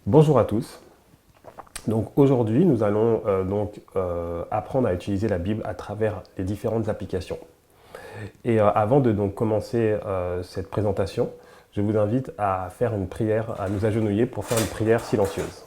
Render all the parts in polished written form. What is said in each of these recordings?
Bonjour à tous. Donc aujourd'hui, nous allons apprendre à utiliser la Bible à travers les différentes applications. Et avant de commencer cette présentation, je vous invite à faire une prière, à nous agenouiller pour faire une prière silencieuse.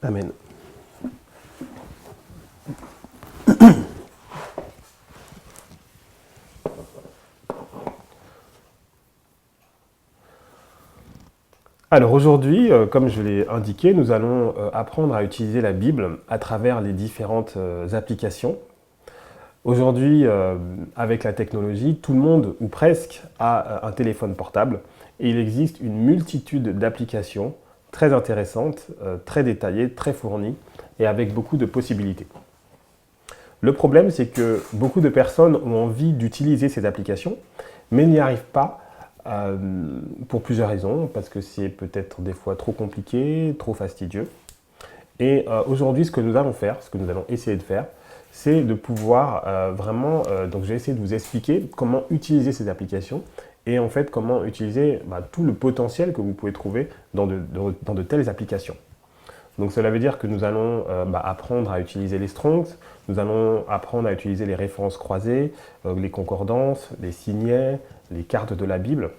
Amen. Alors aujourd'hui, comme je l'ai indiqué, nous allons apprendre à utiliser la Bible à travers les différentes applications. Aujourd'hui, avec la technologie, tout le monde, ou presque, a un téléphone portable et il existe une multitude d'applications très intéressantes, très détaillées, très fournies et avec beaucoup de possibilités. Le problème, c'est que beaucoup de personnes ont envie d'utiliser ces applications, mais n'y arrivent pas pour plusieurs raisons, parce que c'est peut-être des fois trop compliqué, trop fastidieux. Et aujourd'hui, ce que nous allons faire, ce que nous allons essayer de faire, c'est de pouvoir donc je vais essayer de vous expliquer comment utiliser ces applications et en fait comment utiliser tout le potentiel que vous pouvez trouver dans de telles applications. Donc cela veut dire que nous allons apprendre à utiliser les Strongs, nous allons apprendre à utiliser les références croisées, les concordances, les signets, les cartes de la Bible.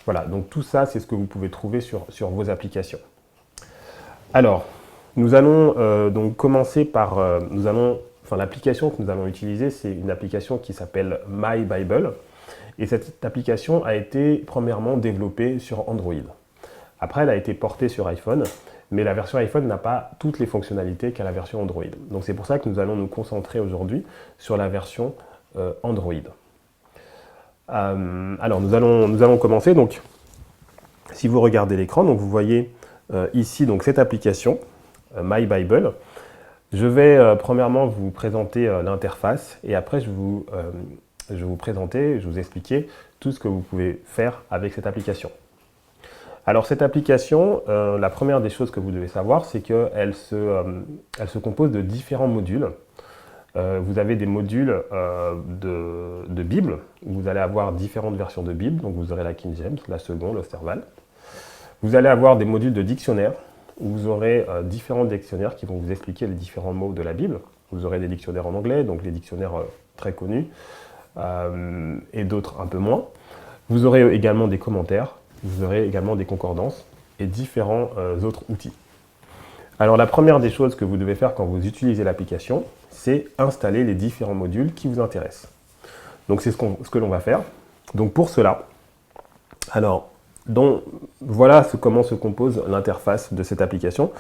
Voilà, donc tout ça, c'est ce que vous pouvez trouver sur vos applications. Alors, nous allons donc commencer par... l'application que nous allons utiliser, c'est une application qui s'appelle My Bible. Et cette application a été premièrement développée sur Android. Après, elle a été portée sur iPhone, mais la version iPhone n'a pas toutes les fonctionnalités qu'a la version Android. Donc c'est pour ça que nous allons nous concentrer aujourd'hui sur la version Android. Alors nous allons commencer. Donc, si vous regardez l'écran, donc vous voyez ici donc, cette application, My Bible. Je vais premièrement vous présenter l'interface et après je vais vous expliquer tout ce que vous pouvez faire avec cette application. Alors cette application, la première des choses que vous devez savoir, c'est qu'elle se compose de différents modules. Vous avez des modules de Bible, où vous allez avoir différentes versions de Bible, donc vous aurez la King James, la Seconde, l'Osterval. Vous allez avoir des modules de dictionnaire, où vous aurez différents dictionnaires qui vont vous expliquer les différents mots de la Bible. Vous aurez des dictionnaires en anglais, donc les dictionnaires très connus, et d'autres un peu moins. Vous aurez également des commentaires, vous aurez également des concordances et différents autres outils. Alors la première des choses que vous devez faire quand vous utilisez l'application, c'est installer les différents modules qui vous intéressent. Donc c'est ce que l'on va faire. Donc pour cela, voilà comment se compose l'interface de cette application.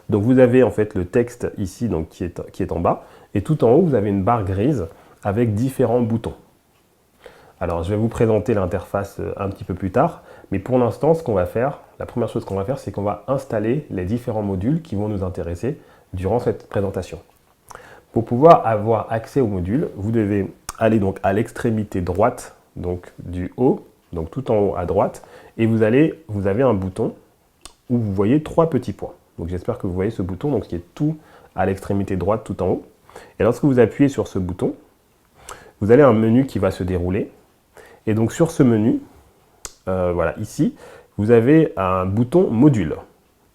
Donc vous avez en fait le texte ici donc, qui est en bas, et tout en haut vous avez une barre grise avec différents boutons. Alors je vais vous présenter l'interface un petit peu plus tard, mais pour l'instant ce qu'on va faire, la première chose qu'on va faire, c'est qu'on va installer les différents modules qui vont nous intéresser durant cette présentation. Pour pouvoir avoir accès aux modules, vous devez aller donc à l'extrémité droite donc, du haut, donc tout en haut à droite, et vous avez un bouton où vous voyez 3 petits points. Donc j'espère que vous voyez ce bouton, donc qui est tout à l'extrémité droite tout en haut. Et lorsque vous appuyez sur ce bouton, vous avez un menu qui va se dérouler. Et donc sur ce menu, voilà, ici, vous avez un bouton module,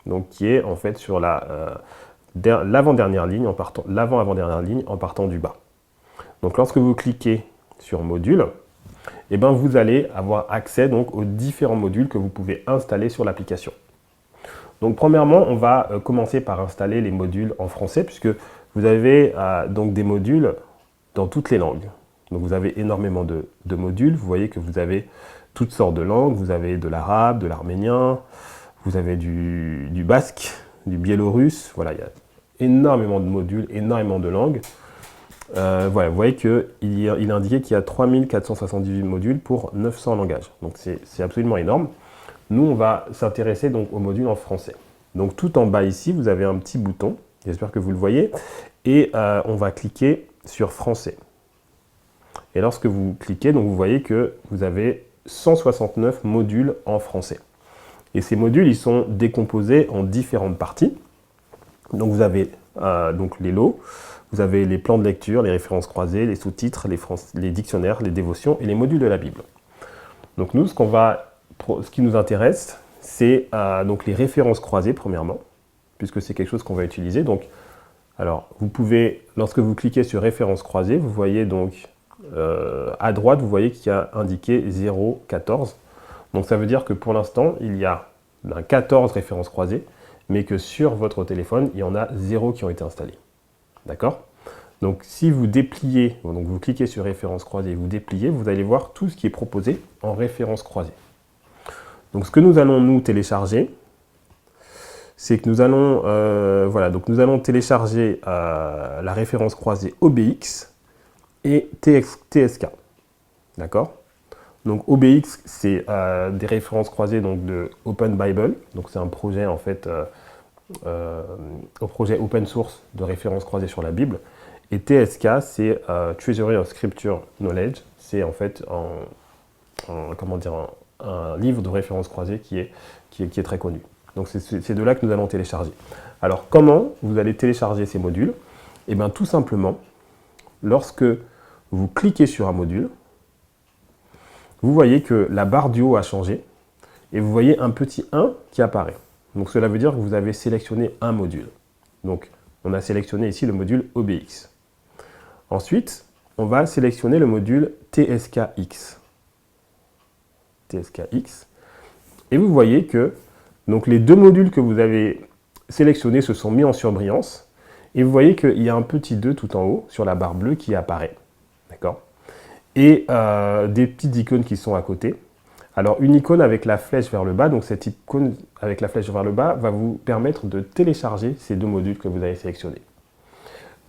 donc qui est en fait sur l'avant-dernière ligne, l'avant-avant-dernière ligne en partant du bas. Donc lorsque vous cliquez sur module, eh ben, vous allez avoir accès donc, aux différents modules que vous pouvez installer sur l'application. Donc premièrement, on va commencer par installer les modules en français, puisque vous avez donc des modules dans toutes les langues. Donc vous avez énormément de modules. Vous voyez que vous avez toutes sortes de langues. Vous avez de l'arabe, de l'arménien, vous avez du basque, du biélorusse. Voilà, il y a énormément de modules, énormément de langues. Voilà, vous voyez qu'il est indiqué qu'il y a 3478 modules pour 900 langages. Donc c'est absolument énorme. Nous, on va s'intéresser donc aux modules en français. Donc tout en bas ici, vous avez un petit bouton, j'espère que vous le voyez, et on va cliquer sur français. Et lorsque vous cliquez, donc vous voyez que vous avez 169 modules en français. Et ces modules, ils sont décomposés en différentes parties. Donc vous avez donc les lots, vous avez les plans de lecture, les références croisées, les sous-titres, les dictionnaires, les dévotions et les modules de la Bible. Donc nous, ce qui nous intéresse, c'est donc les références croisées premièrement, puisque c'est quelque chose qu'on va utiliser. Donc, alors, vous pouvez, lorsque vous cliquez sur références croisées, vous voyez donc à droite, vous voyez qu'il y a indiqué 0,14. Donc ça veut dire que pour l'instant, il y a 14 références croisées, mais que sur votre téléphone, il y en a 0 qui ont été installées. D'accord? Donc si vous dépliez, donc vous cliquez sur références croisées et vous dépliez, vous allez voir tout ce qui est proposé en références croisées. Donc ce que nous allons nous télécharger, c'est que nous allons, donc nous allons télécharger la référence croisée OBX et TSK. D'accord? Donc OBX, c'est des références croisées donc, de Open Bible. Donc c'est un projet en fait, un projet open source de références croisées sur la Bible. Et TSK, c'est Treasury of Scripture Knowledge. C'est en fait un livre de références croisées qui est très connu. Donc c'est de là que nous allons télécharger. Alors comment vous allez télécharger ces modules? Eh bien tout simplement, lorsque vous cliquez sur un module, vous voyez que la barre du haut a changé et vous voyez un petit 1 qui apparaît. Donc cela veut dire que vous avez sélectionné un module. Donc on a sélectionné ici le module OBX. Ensuite, on va sélectionner le module TSKX. TSKX. Et vous voyez que donc, les deux modules que vous avez sélectionnés se sont mis en surbrillance. Et vous voyez qu'il y a un petit 2 tout en haut sur la barre bleue qui apparaît. D'accord? Et des petites icônes qui sont à côté. Alors une icône avec la flèche vers le bas, donc cette icône avec la flèche vers le bas va vous permettre de télécharger ces deux modules que vous avez sélectionnés.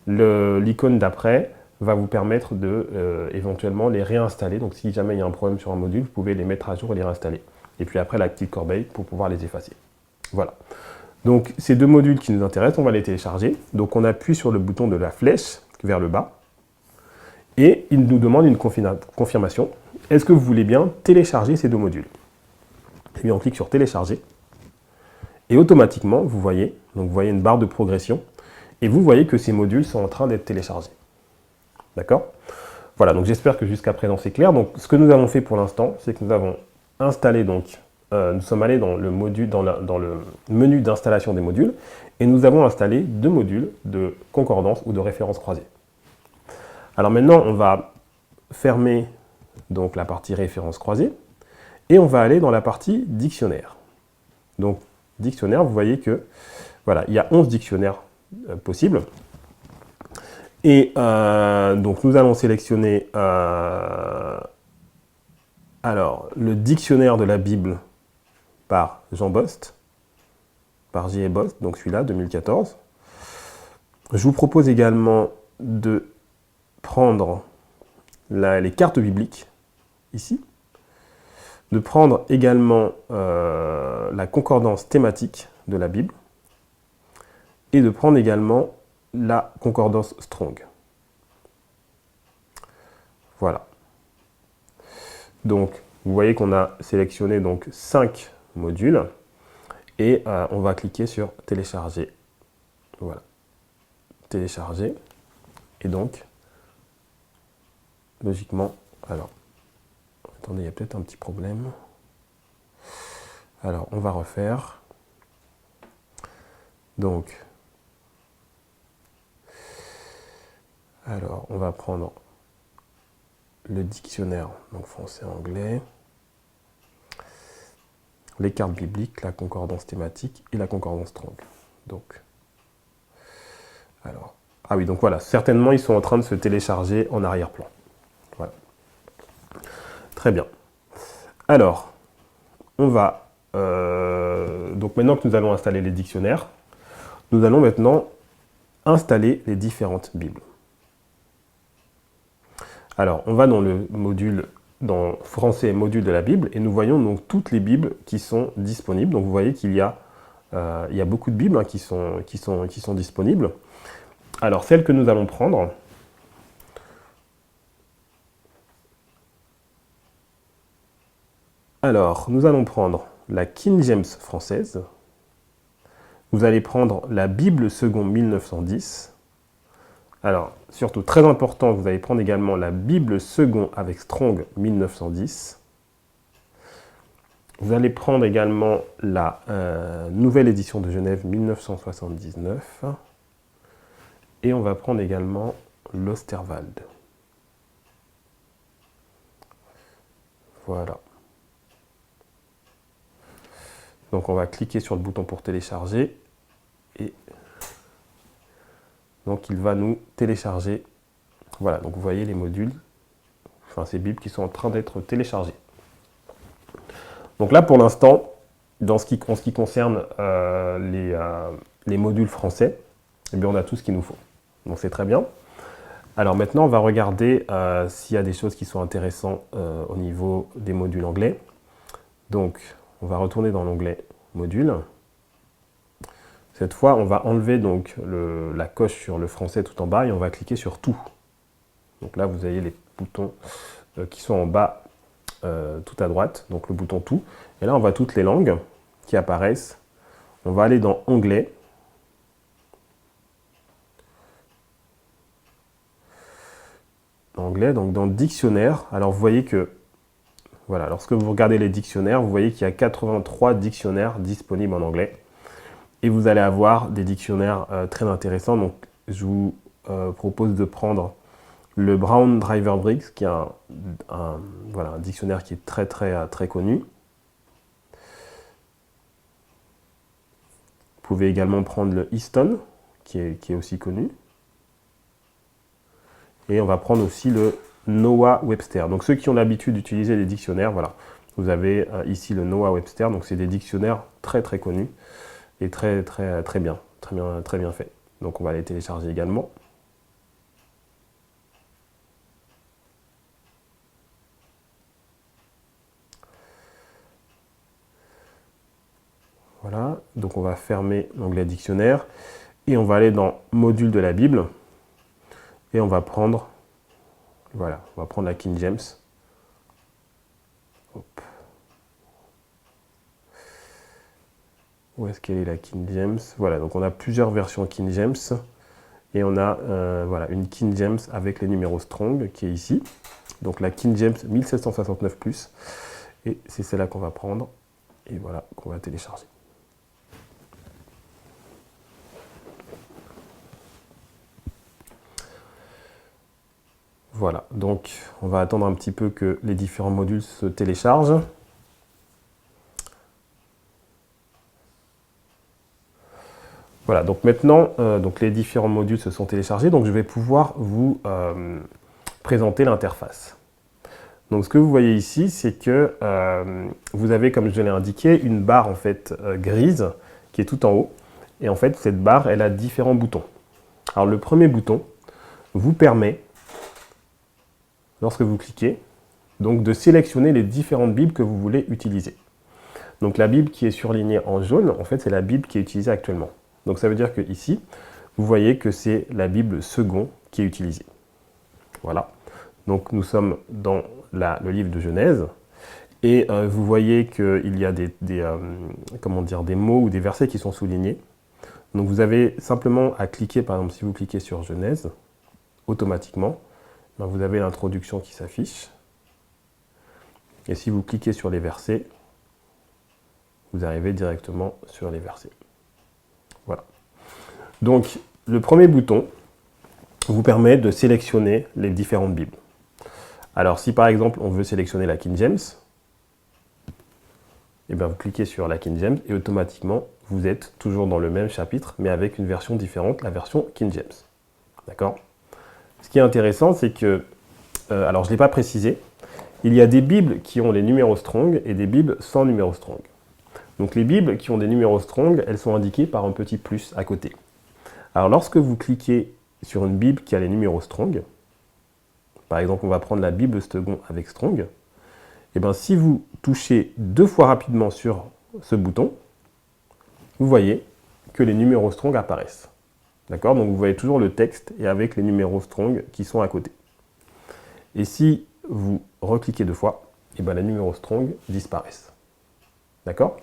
L'icône d'après va vous permettre de éventuellement les réinstaller. Donc si jamais il y a un problème sur un module, vous pouvez les mettre à jour et les réinstaller. Et puis après la petite corbeille pour pouvoir les effacer. Voilà. Donc ces deux modules qui nous intéressent, on va les télécharger. Donc on appuie sur le bouton de la flèche vers le bas. Et il nous demande une confirmation. Est-ce que vous voulez bien télécharger ces deux modules? Et bien on clique sur télécharger. Et automatiquement, vous voyez une barre de progression. Et vous voyez que ces modules sont en train d'être téléchargés. D'accord? Voilà, donc j'espère que jusqu'à présent c'est clair. Donc ce que nous avons fait pour l'instant, c'est que nous avons installé, nous sommes allés dans le menu d'installation des modules, et nous avons installé deux modules de concordance ou de référence croisée. Alors maintenant, on va fermer donc la partie référence croisée, et on va aller dans la partie dictionnaire. Donc dictionnaire, vous voyez que voilà, il y a 11 dictionnaires possibles. Et donc nous allons sélectionner alors, le dictionnaire de la Bible par Jean Bost, par J.E. Bost, donc celui-là, 2014. Je vous propose également de prendre les cartes bibliques, ici, de prendre également la concordance thématique de la Bible, et de prendre également la concordance Strong. Voilà. Donc, vous voyez qu'on a sélectionné donc 5 modules et on va cliquer sur télécharger. Voilà. Télécharger. Et donc, logiquement, alors, attendez, il y a peut-être un petit problème. Alors, on va refaire. Donc, alors, on va prendre le dictionnaire, donc français-anglais, les cartes bibliques, la concordance thématique et la concordance Strong. Donc, alors, ah oui, donc voilà, certainement ils sont en train de se télécharger en arrière-plan. Voilà. Très bien. Alors, on va... donc maintenant que nous allons installer les dictionnaires, nous allons maintenant installer les différentes Bibles. Alors, on va dans le module, dans français module de la Bible, et nous voyons donc toutes les Bibles qui sont disponibles. Donc vous voyez qu'il y a, beaucoup de Bibles qui sont disponibles. Alors, celle que nous allons prendre, alors, nous allons prendre la King James française. Vous allez prendre la Bible seconde 1910. Alors, surtout, très important, vous allez prendre également la Bible seconde avec Strong 1910. Vous allez prendre également la nouvelle édition de Genève 1979. Et on va prendre également l'Osterwald. Voilà. Donc on va cliquer sur le bouton pour télécharger. Et donc il va nous télécharger. Voilà, donc vous voyez les modules, enfin ces Bibles qui sont en train d'être téléchargées. Donc là pour l'instant, en ce qui concerne les modules français, eh bien on a tout ce qu'il nous faut. Donc c'est très bien. Alors maintenant on va regarder s'il y a des choses qui sont intéressantes au niveau des modules anglais. Donc on va retourner dans l'onglet modules. Cette fois, on va enlever donc la coche sur le français tout en bas et on va cliquer sur tout. Donc là, vous avez les boutons qui sont en bas tout à droite, donc le bouton tout. Et là, on voit toutes les langues qui apparaissent. On va aller dans Anglais. Anglais, donc dans Dictionnaire. Alors vous voyez que, voilà, lorsque vous regardez les dictionnaires, vous voyez qu'il y a 83 dictionnaires disponibles en anglais. Et vous allez avoir des dictionnaires très intéressants. Donc, je vous propose de prendre le Brown Driver Briggs, qui est un dictionnaire qui est très connu. Vous pouvez également prendre le Easton, qui est aussi connu. Et on va prendre aussi le Noah Webster. Donc, ceux qui ont l'habitude d'utiliser les dictionnaires, voilà. Vous avez ici le Noah Webster. Donc, c'est des dictionnaires très connus. Et très bien fait. Donc on va les télécharger également. Voilà, donc on va fermer l'onglet dictionnaire et on va aller dans module de la Bible et on va prendre, voilà, on va prendre la King James. Hop. Où est-ce qu'elle est la King James? Voilà, donc on a plusieurs versions King James. Et on a voilà, une King James avec les numéros Strong qui est ici. Donc la King James 1769+. Et c'est celle-là qu'on va prendre. Et voilà, qu'on va télécharger. Voilà, donc on va attendre un petit peu que les différents modules se téléchargent. Voilà, donc maintenant, donc les différents modules se sont téléchargés, donc je vais pouvoir vous présenter l'interface. Donc ce que vous voyez ici, c'est que vous avez, comme je l'ai indiqué, une barre en fait grise qui est tout en haut. Et en fait, cette barre, elle a différents boutons. Alors le premier bouton vous permet, lorsque vous cliquez, donc de sélectionner les différentes Bibles que vous voulez utiliser. Donc la Bible qui est surlignée en jaune, en fait, c'est la Bible qui est utilisée actuellement. Donc ça veut dire que ici, vous voyez que c'est la Bible seconde qui est utilisée. Voilà. Donc nous sommes dans le livre de Genèse. Et vous voyez qu'il y a des mots ou des versets qui sont soulignés. Donc vous avez simplement à cliquer, par exemple, si vous cliquez sur Genèse, automatiquement, ben, vous avez l'introduction qui s'affiche. Et si vous cliquez sur les versets, vous arrivez directement sur les versets. Voilà. Donc, le premier bouton vous permet de sélectionner les différentes Bibles. Alors, si par exemple, on veut sélectionner la King James, eh bien, vous cliquez sur la King James et automatiquement, vous êtes toujours dans le même chapitre, mais avec une version différente, la version King James. D'accord? Ce qui est intéressant, c'est que alors je ne l'ai pas précisé, il y a des Bibles qui ont les numéros strong et des Bibles sans numéros strong. Donc les Bibles qui ont des numéros strong, elles sont indiquées par un petit plus à côté. Alors lorsque vous cliquez sur une Bible qui a les numéros strong, par exemple on va prendre la Bible Second avec strong, et bien si vous touchez 2 fois rapidement sur ce bouton, vous voyez que les numéros strong apparaissent. D'accord? Donc vous voyez toujours le texte et avec les numéros strong qui sont à côté. Et si vous recliquez 2 fois, et bien les numéros strong disparaissent. D'accord?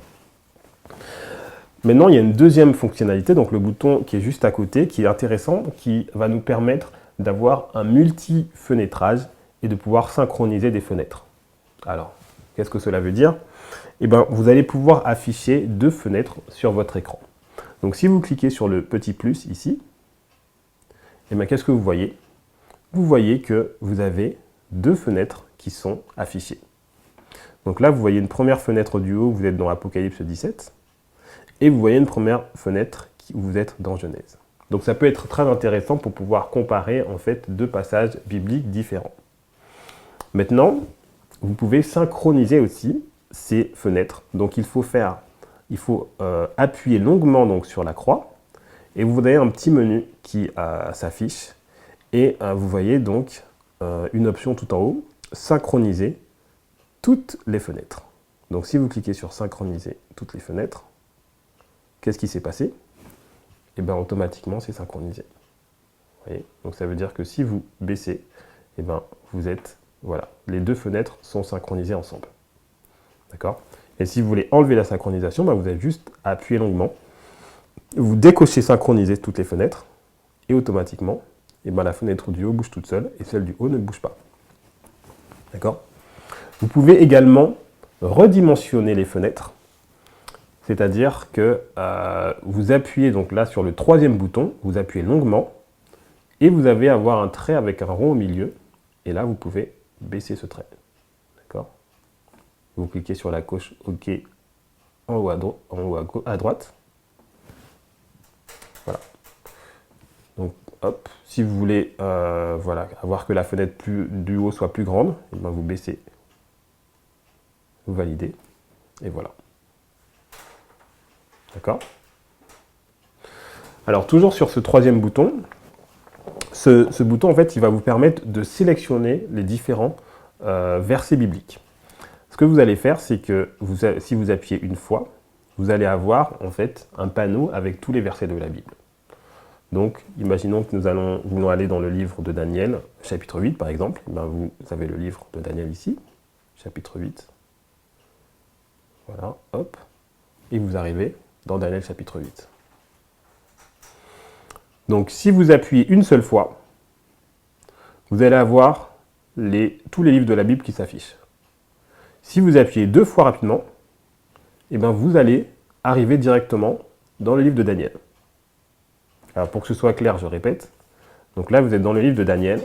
Maintenant, il y a une deuxième fonctionnalité, donc le bouton qui est juste à côté, qui est intéressant, qui va nous permettre d'avoir un multi-fenêtrage et de pouvoir synchroniser des fenêtres. Alors, qu'est-ce que cela veut dire? Eh bien, vous allez pouvoir afficher 2 fenêtres sur votre écran. Donc, si vous cliquez sur le petit plus ici, eh bien, qu'est-ce que vous voyez? Vous voyez que vous avez 2 fenêtres qui sont affichées. Donc là, vous voyez une première fenêtre du haut, vous êtes dans Apocalypse 17, et vous voyez une première fenêtre où vous êtes dans Genèse. Donc ça peut être très intéressant pour pouvoir comparer en fait 2 passages bibliques différents. Maintenant, vous pouvez synchroniser aussi ces fenêtres. Donc il faut appuyer longuement donc, sur la croix, et vous avez un petit menu qui s'affiche, et vous voyez donc une option tout en haut, synchroniser toutes les fenêtres. Donc si vous cliquez sur synchroniser toutes les fenêtres, qu'est-ce qui s'est passé? Et bien automatiquement c'est synchronisé. Vous voyez? Donc ça veut dire que si vous baissez, et ben vous êtes, voilà, les 2 fenêtres sont synchronisées ensemble. D'accord? Et si vous voulez enlever la synchronisation, ben vous avez juste à appuyer longuement, vous décochez synchroniser toutes les fenêtres, et automatiquement, et ben la fenêtre du haut bouge toute seule, et celle du haut ne bouge pas. D'accord? Vous pouvez également redimensionner les fenêtres, c'est-à-dire que vous appuyez donc là sur le 3e bouton, vous appuyez longuement, et vous allez avoir un trait avec un rond au milieu, et là vous pouvez baisser ce trait. D'accord? Vous cliquez sur la coche OK en haut à droite. Voilà. Donc hop, si vous voulez voilà, avoir que la fenêtre du haut soit plus grande, et bien vous baissez. Vous validez, et voilà. D'accord? Alors, toujours sur ce 3e bouton, ce bouton, en fait, il va vous permettre de sélectionner les différents versets bibliques. Ce que vous allez faire, c'est que si vous appuyez une fois, vous allez avoir, en fait, un panneau avec tous les versets de la Bible. Donc, imaginons que nous voulons aller dans le livre de Daniel, chapitre 8, par exemple. Ben, vous avez le livre de Daniel ici, chapitre 8. Voilà, hop, et vous arrivez dans Daniel chapitre 8. Donc si vous appuyez une seule fois, vous allez avoir tous les livres de la Bible qui s'affichent. Si vous appuyez 2 fois rapidement, eh bien vous allez arriver directement dans le livre de Daniel. Alors pour que ce soit clair, je répète. Donc là, vous êtes dans le livre de Daniel.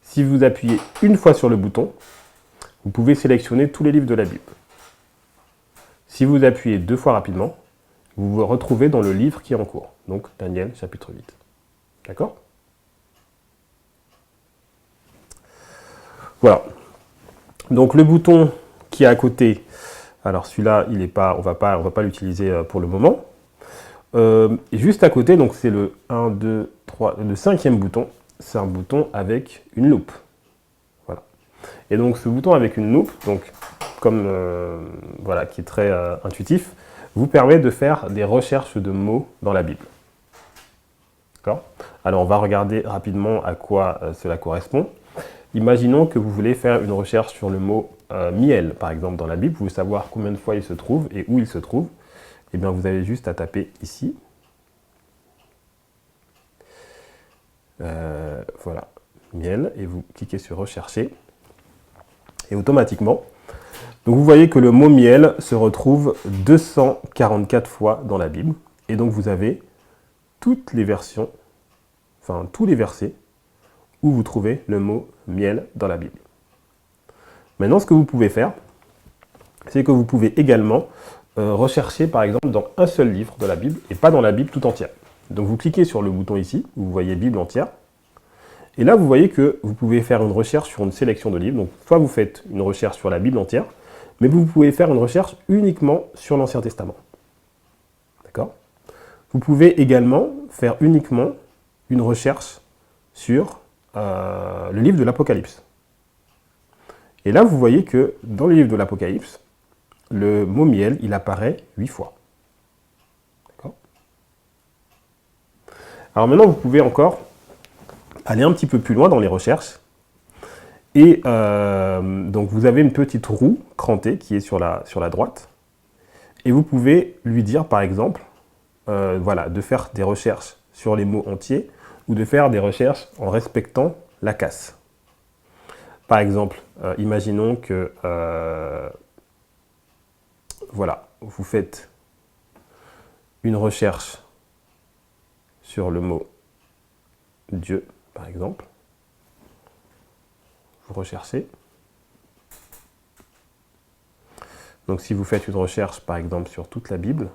Si vous appuyez une fois sur le bouton, vous pouvez sélectionner tous les livres de la Bible. Si vous appuyez 2 fois rapidement, vous vous retrouvez dans le livre qui est en cours. Donc Daniel chapitre 8. D'accord? Voilà. Donc le bouton qui est à côté, alors celui-là, il est pas, on va pas l'utiliser pour le moment. Et juste à côté, donc c'est le 1, 2, 3, le 5e bouton, c'est un bouton avec une loupe. Voilà. Et donc ce bouton avec une loupe, donc comme voilà, qui est très intuitif, vous permet de faire des recherches de mots dans la Bible. D'accord? Alors on va regarder rapidement à quoi cela correspond. Imaginons que vous voulez faire une recherche sur le mot miel, par exemple, dans la Bible. Vous voulez savoir combien de fois il se trouve et où il se trouve. Eh bien, vous avez juste à taper ici. Voilà, miel, et vous cliquez sur rechercher. Et automatiquement, donc vous voyez que le mot miel se retrouve 244 fois dans la Bible. Et donc vous avez toutes les versions, enfin tous les versets où vous trouvez le mot miel dans la Bible. Maintenant, ce que vous pouvez faire, c'est que vous pouvez également rechercher par exemple dans un seul livre de la Bible et pas dans la Bible tout entière. Donc vous cliquez sur le bouton ici, où vous voyez Bible entière, Et là, vous voyez que vous pouvez faire une recherche sur une sélection de livres. Donc, soit vous faites une recherche sur la Bible entière, mais vous pouvez faire une recherche uniquement sur l'Ancien Testament. D'accord? Vous pouvez également faire uniquement une recherche sur le livre de l'Apocalypse. Et là, vous voyez que dans le livre de l'Apocalypse, le mot miel, il apparaît 8 fois. D'accord? Alors maintenant, vous pouvez encore aller un petit peu plus loin dans les recherches. Et donc, vous avez une petite roue crantée qui est sur la droite. Et vous pouvez lui dire, par exemple, voilà, de faire des recherches sur les mots entiers ou de faire des recherches en respectant la casse. Par exemple, imaginons que voilà, vous faites une recherche sur le mot Dieu, par exemple. Vous recherchez. Donc si vous faites une recherche, par exemple, sur toute la Bible,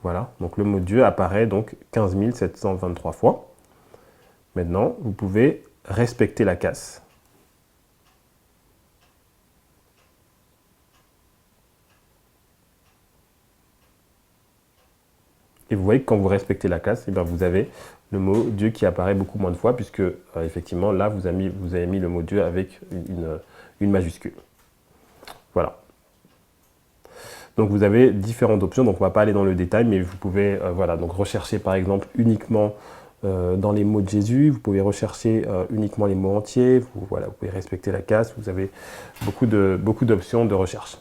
voilà, donc le mot Dieu apparaît donc 15 723 fois. Maintenant, vous pouvez respecter la casse. Et vous voyez que quand vous respectez la casse, eh bien vous avez le mot Dieu qui apparaît beaucoup moins de fois, puisque effectivement là, vous avez mis le mot Dieu avec une majuscule. Voilà. Donc vous avez différentes options, donc on ne va pas aller dans le détail, mais vous pouvez voilà, donc rechercher par exemple uniquement dans les mots de Jésus, vous pouvez rechercher uniquement les mots entiers, voilà, vous pouvez respecter la casse, vous avez beaucoup d'options de recherche.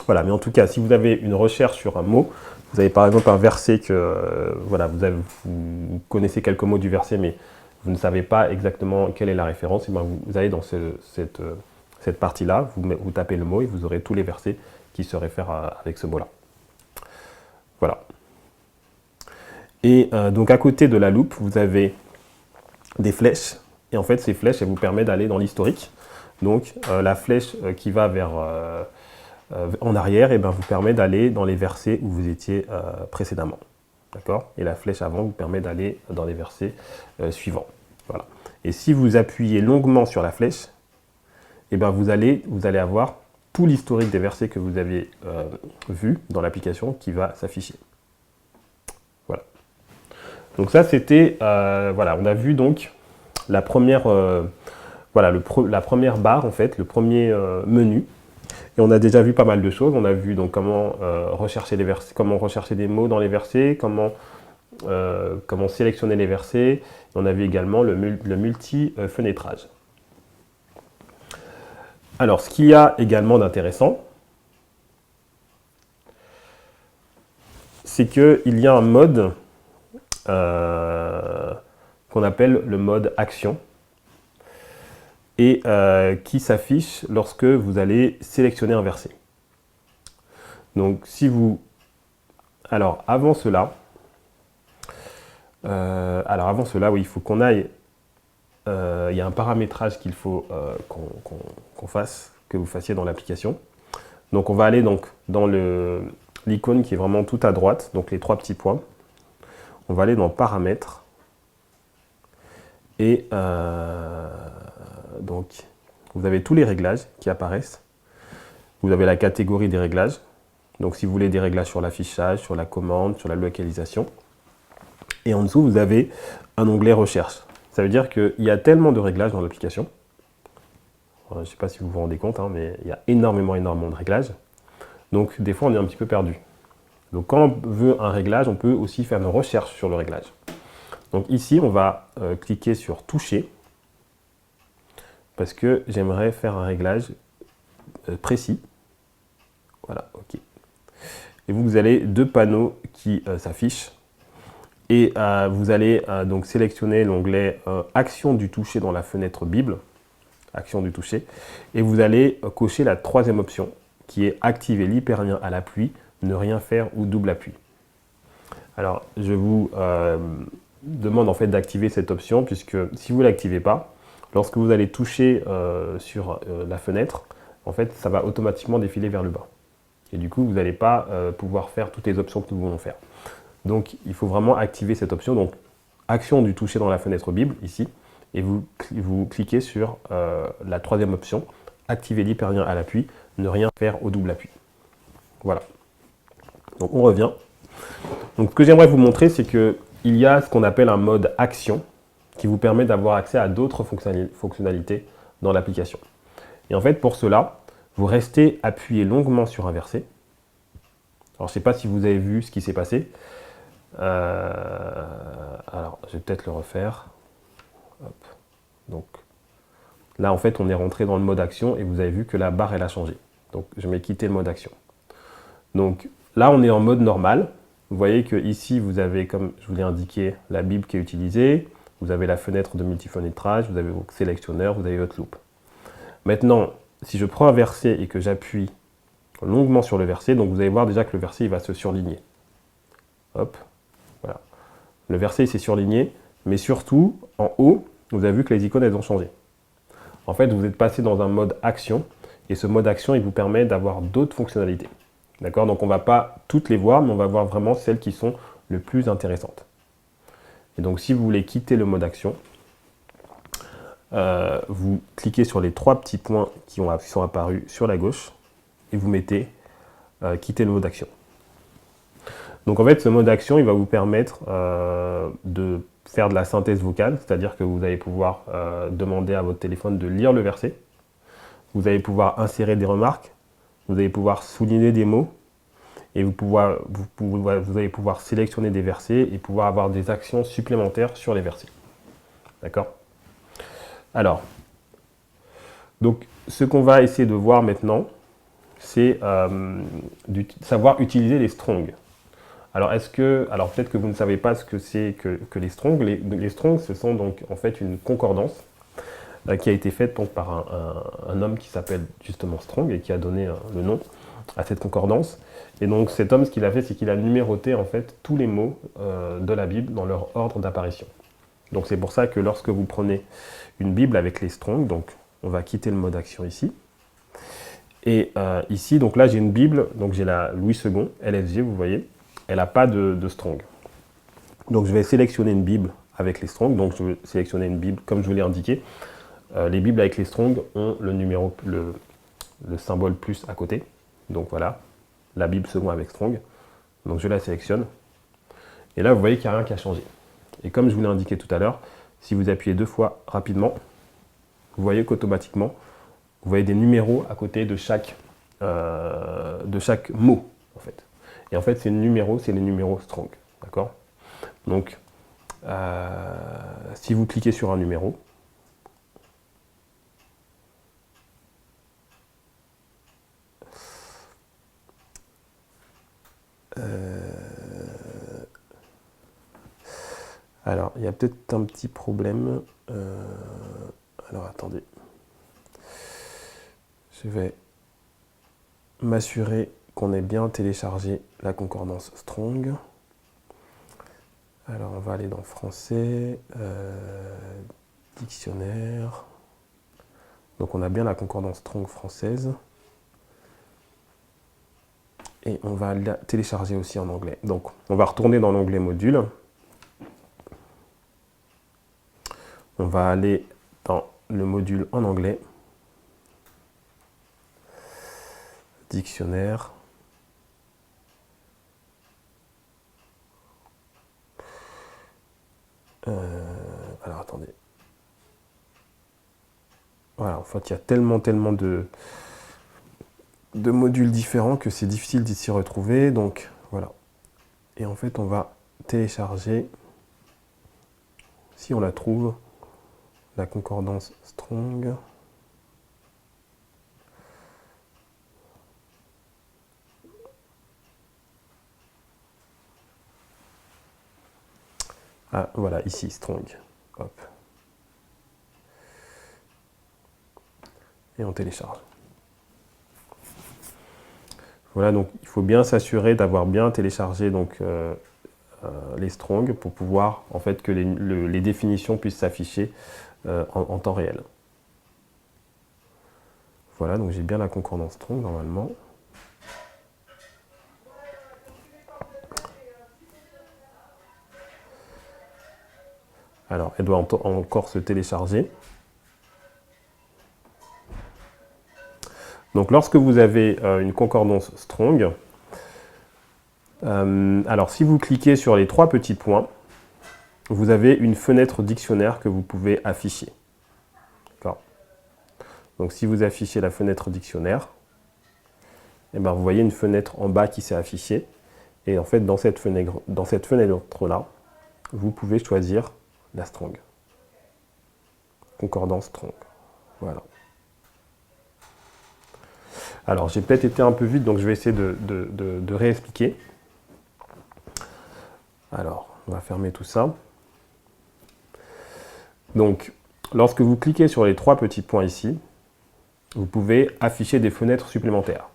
Voilà, mais en tout cas, si vous avez une recherche sur un mot, vous avez par exemple un verset que voilà, vous connaissez quelques mots du verset, mais vous ne savez pas exactement quelle est la référence, et bien vous allez dans cette partie-là, vous tapez le mot et vous aurez tous les versets qui se réfèrent avec ce mot-là. Voilà. Et donc à côté de la loupe, vous avez des flèches. Et en fait, ces flèches, elles vous permettent d'aller dans l'historique. Donc la flèche qui va vers en arrière, et ben, vous permet d'aller dans les versets où vous étiez précédemment. D'accord? Et la flèche avant vous permet d'aller dans les versets suivants. Voilà. Et si vous appuyez longuement sur la flèche, et ben, vous allez avoir tout l'historique des versets que vous avez vus dans l'application qui va s'afficher. Voilà. Donc ça, c'était, voilà, on a vu donc la première, voilà, la première barre, en fait, le premier menu. Et on a déjà vu pas mal de choses. On a vu donc comment rechercher les versets, comment rechercher des mots dans les versets, comment sélectionner les versets. Et on a vu également le multi-fenêtrage. Alors, ce qu'il y a également d'intéressant, c'est qu'il y a un mode qu'on appelle le mode action et qui s'affiche lorsque vous allez sélectionner un verset. Donc, si vous... Alors, avant cela, oui, il faut qu'on aille... Il y a un paramétrage qu'il faut qu'on fasse, que vous fassiez dans l'application. Donc, on va aller donc, dans l'icône qui est vraiment tout à droite, donc les 3 petits points. On va aller dans Paramètres. Et donc, vous avez tous les réglages qui apparaissent. Vous avez la catégorie des réglages. Donc, si vous voulez des réglages sur l'affichage, sur la commande, sur la localisation. Et en dessous, vous avez un onglet Recherche. Ça veut dire qu'il y a tellement de réglages dans l'application. Je ne sais pas si vous vous rendez compte, hein, mais il y a énormément de réglages. Donc, des fois, on est un petit peu perdu. Donc, quand on veut un réglage, on peut aussi faire une recherche sur le réglage. Donc, ici, on va cliquer sur Toucher parce que j'aimerais faire un réglage précis. Voilà, OK. Et vous avez 2 panneaux qui s'affichent. Et vous allez donc sélectionner l'onglet Action du toucher dans la fenêtre Bible. Action du toucher. Et vous allez cocher la 3e option qui est activer l'hyperlien à l'appui, ne rien faire ou double appui. Alors, je vous demande en fait d'activer cette option puisque si vous ne l'activez pas, lorsque vous allez toucher sur la fenêtre, en fait, ça va automatiquement défiler vers le bas. Et du coup, vous n'allez pas pouvoir faire toutes les options que nous voulons faire. Donc, il faut vraiment activer cette option. Donc, action du toucher dans la fenêtre Bible, ici, et vous cliquez sur la troisième option, activer l'hyperlien à l'appui, ne rien faire au double appui. Voilà. Donc, on revient. Donc, ce que j'aimerais vous montrer, c'est qu'il y a ce qu'on appelle un mode action, qui vous permet d'avoir accès à d'autres fonctionnalités dans l'application. Et en fait, pour cela, vous restez appuyé longuement sur un verset. Alors, je ne sais pas si vous avez vu ce qui s'est passé. Alors, je vais peut-être le refaire. Hop. Donc, là, en fait, on est rentré dans le mode action et vous avez vu que la barre, elle a changé. Donc, je vais quitter le mode action. Donc, là, on est en mode normal. Vous voyez que ici, vous avez, comme je vous l'ai indiqué, la Bible qui est utilisée. Vous avez la fenêtre de multifenêtrage, vous avez vos sélectionneurs, vous avez votre loupe. Maintenant, si je prends un verset et que j'appuie longuement sur le verset, donc vous allez voir déjà que le verset il va se surligner. Hop, voilà. Le verset s'est surligné, mais surtout, en haut, vous avez vu que les icônes elles ont changé. En fait, vous êtes passé dans un mode action, et ce mode action, il vous permet d'avoir d'autres fonctionnalités. D'accord? Donc on ne va pas toutes les voir, mais on va voir vraiment celles qui sont les plus intéressantes. Et donc, si vous voulez quitter le mode action, vous cliquez sur les trois petits points qui sont apparus sur la gauche et vous mettez quitter le mode action. Donc, en fait, ce mode action, il va vous permettre de faire de la synthèse vocale, c'est-à-dire que vous allez pouvoir demander à votre téléphone de lire le verset. Vous allez pouvoir insérer des remarques, vous allez pouvoir souligner des mots, et vous allez pouvoir sélectionner des versets et pouvoir avoir des actions supplémentaires sur les versets. D'accord? Alors, donc, ce qu'on va essayer de voir maintenant, c'est savoir utiliser les strongs. Alors, peut-être que vous ne savez pas ce que c'est que les strongs. Les strongs, ce sont donc en fait une concordance qui a été faite donc, par un homme qui s'appelle justement Strong et qui a donné le nom à cette concordance. Et donc cet homme, ce qu'il a fait, c'est qu'il a numéroté en fait tous les mots de la Bible dans leur ordre d'apparition. Donc c'est pour ça que lorsque vous prenez une Bible avec les Strong, donc on va quitter le mode action ici. Et ici, donc là j'ai une Bible, donc j'ai la Louis II, LSG, vous voyez, elle n'a pas de Strong. Donc je vais sélectionner une Bible avec les Strong, donc je vais sélectionner une Bible comme je vous l'ai indiqué. Les Bibles avec les Strong ont le symbole plus à côté. Donc voilà, la Bible seconde avec Strong. Donc je la sélectionne. Et là, vous voyez qu'il n'y a rien qui a changé. Et comme je vous l'ai indiqué tout à l'heure, si vous appuyez 2 fois rapidement, vous voyez qu'automatiquement, vous voyez des numéros à côté de chaque mot, en fait. Et en fait, ces numéros, c'est les numéros Strong. D'accord? Donc, si vous cliquez sur un numéro, alors, il y a peut-être un petit problème. Alors, attendez. Je vais m'assurer qu'on ait bien téléchargé la concordance Strong. Alors, on va aller dans Français, Dictionnaire. Donc, on a bien la concordance Strong française. Et on va la télécharger aussi en anglais. Donc, on va retourner dans l'onglet Module. On va aller dans le module en anglais. Dictionnaire. Alors, attendez. Voilà, en fait, il y a tellement de modules différents que c'est difficile d'y s'y retrouver. Donc, voilà. Et en fait, on va télécharger, si on la trouve, la concordance Strong. Ah, voilà, ici, Strong. Hop. Et on télécharge. Voilà, donc il faut bien s'assurer d'avoir bien téléchargé donc, les Strong pour pouvoir, en fait, que les définitions puissent s'afficher en temps réel. Voilà, donc j'ai bien la concordance Strong normalement. Alors, elle doit encore se télécharger. Donc, lorsque vous avez une concordance Strong, alors si vous cliquez sur les 3 petits points, vous avez une fenêtre dictionnaire que vous pouvez afficher. D'accord. Donc, si vous affichez la fenêtre dictionnaire, eh ben, vous voyez une fenêtre en bas qui s'est affichée. Et en fait, dans cette fenêtre-là, vous pouvez choisir la Strong. Concordance Strong. Voilà. Alors, j'ai peut-être été un peu vite, donc je vais essayer de réexpliquer. Alors, on va fermer tout ça. Donc, lorsque vous cliquez sur les 3 petits points ici, vous pouvez afficher des fenêtres supplémentaires.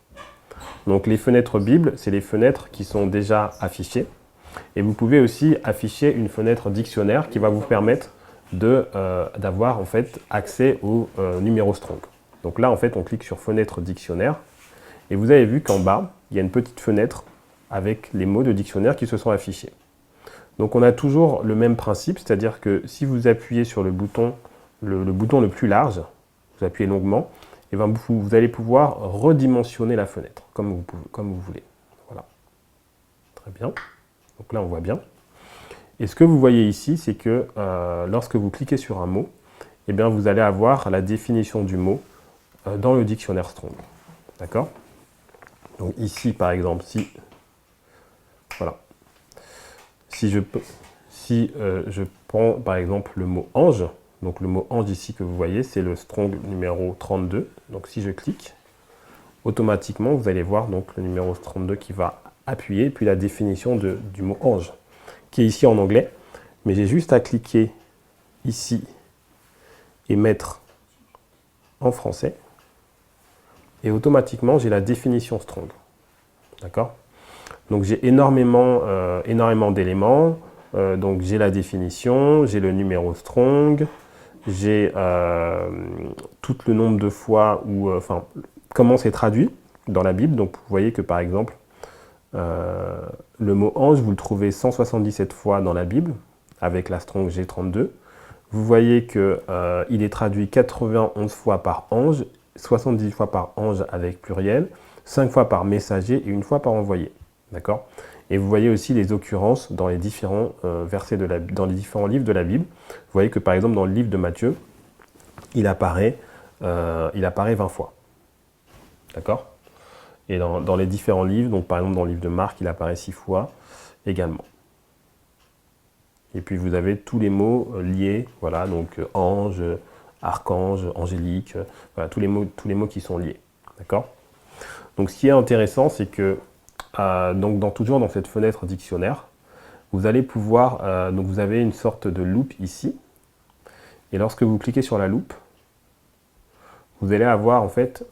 Donc, les fenêtres Bible, c'est les fenêtres qui sont déjà affichées. Et vous pouvez aussi afficher une fenêtre dictionnaire qui va vous permettre d'avoir en fait accès au numéro Strong. Donc là, en fait, on clique sur fenêtre dictionnaire. Et vous avez vu qu'en bas, il y a une petite fenêtre avec les mots de dictionnaire qui se sont affichés. Donc on a toujours le même principe, c'est-à-dire que si vous appuyez sur le bouton le plus large, vous appuyez longuement, et bien vous allez pouvoir redimensionner la fenêtre, comme vous voulez. Voilà. Très bien. Donc là, on voit bien. Et ce que vous voyez ici, c'est que lorsque vous cliquez sur un mot, eh bien, vous allez avoir la définition du mot dans le dictionnaire Strong. D'accord? Donc ici, par exemple, voilà. Si je prends, par exemple, le mot ange, donc le mot ange ici que vous voyez, c'est le Strong numéro 32. Donc si je clique, automatiquement, vous allez voir donc, le numéro 32 qui va appuyer, puis la définition du mot ange, qui est ici en anglais. Mais j'ai juste à cliquer ici et mettre en français. Et automatiquement, j'ai la définition Strong. D'accord? Donc j'ai énormément d'éléments. Donc j'ai la définition, j'ai le numéro Strong, j'ai tout le nombre de fois où, comment c'est traduit dans la Bible. Donc vous voyez que par exemple, le mot ange, vous le trouvez 177 fois dans la Bible, avec la Strong G32. Vous voyez qu'il est traduit 91 fois par ange, 70 fois par ange avec pluriel, 5 fois par messager et 1 fois par envoyé. D'accord? Et vous voyez aussi les occurrences dans les différents versets dans les différents livres de la Bible. Vous voyez que par exemple dans le livre de Matthieu, il apparaît 20 fois. D'accord? Et dans les différents livres, donc par exemple dans le livre de Marc, il apparaît 6 fois également. Et puis vous avez tous les mots liés, voilà, donc ange, archange, angélique, voilà, tous les mots qui sont liés. D'accord? Donc ce qui est intéressant, c'est que toujours dans cette fenêtre dictionnaire, vous allez pouvoir, donc vous avez une sorte de loupe ici, et lorsque vous cliquez sur la loupe, vous allez avoir en fait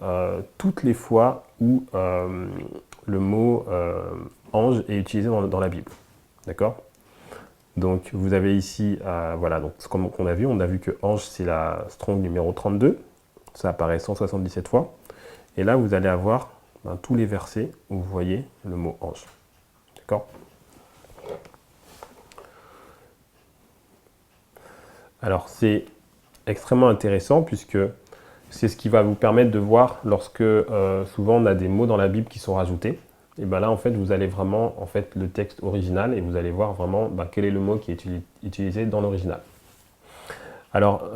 toutes les fois où le mot ange est utilisé dans la Bible. D'accord? Donc vous avez ici, voilà, donc comme on a vu que ange c'est la Strong numéro 32, ça apparaît 177 fois, et là vous allez avoir tous les versets où vous voyez le mot ange. D'accord? Alors c'est extrêmement intéressant puisque c'est ce qui va vous permettre de voir lorsque souvent on a des mots dans la Bible qui sont rajoutés. Et bien là en fait vous allez vraiment le texte original et vous allez voir vraiment quel est le mot qui est utilisé dans l'original. Alors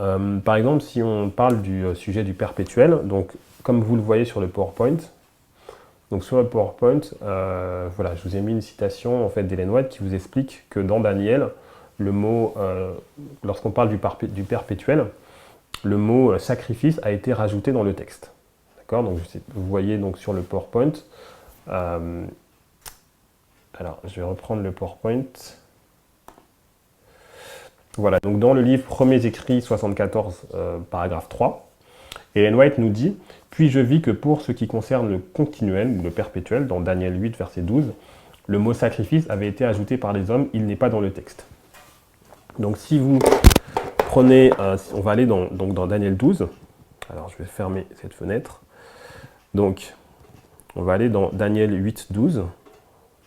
par exemple si on parle du sujet du perpétuel, donc comme vous le voyez sur le PowerPoint, donc sur le PowerPoint, voilà, je vous ai mis une citation en fait d'Ellen White qui vous explique que dans Daniel, le mot, lorsqu'on parle du perpétuel, le mot sacrifice a été rajouté dans le texte. D'accord? Donc vous voyez donc sur le PowerPoint. Alors je vais reprendre le PowerPoint. Voilà, donc dans le livre Premiers écrits 74, paragraphe 3, Ellen White nous dit « Puis je vis que pour ce qui concerne le continuel ou le perpétuel, dans Daniel 8, verset 12, le mot sacrifice avait été ajouté par les hommes, il n'est pas dans le texte. » Donc si vous prenez, on va aller dans Daniel 12, alors je vais fermer cette fenêtre, donc on va aller dans Daniel 8, 12,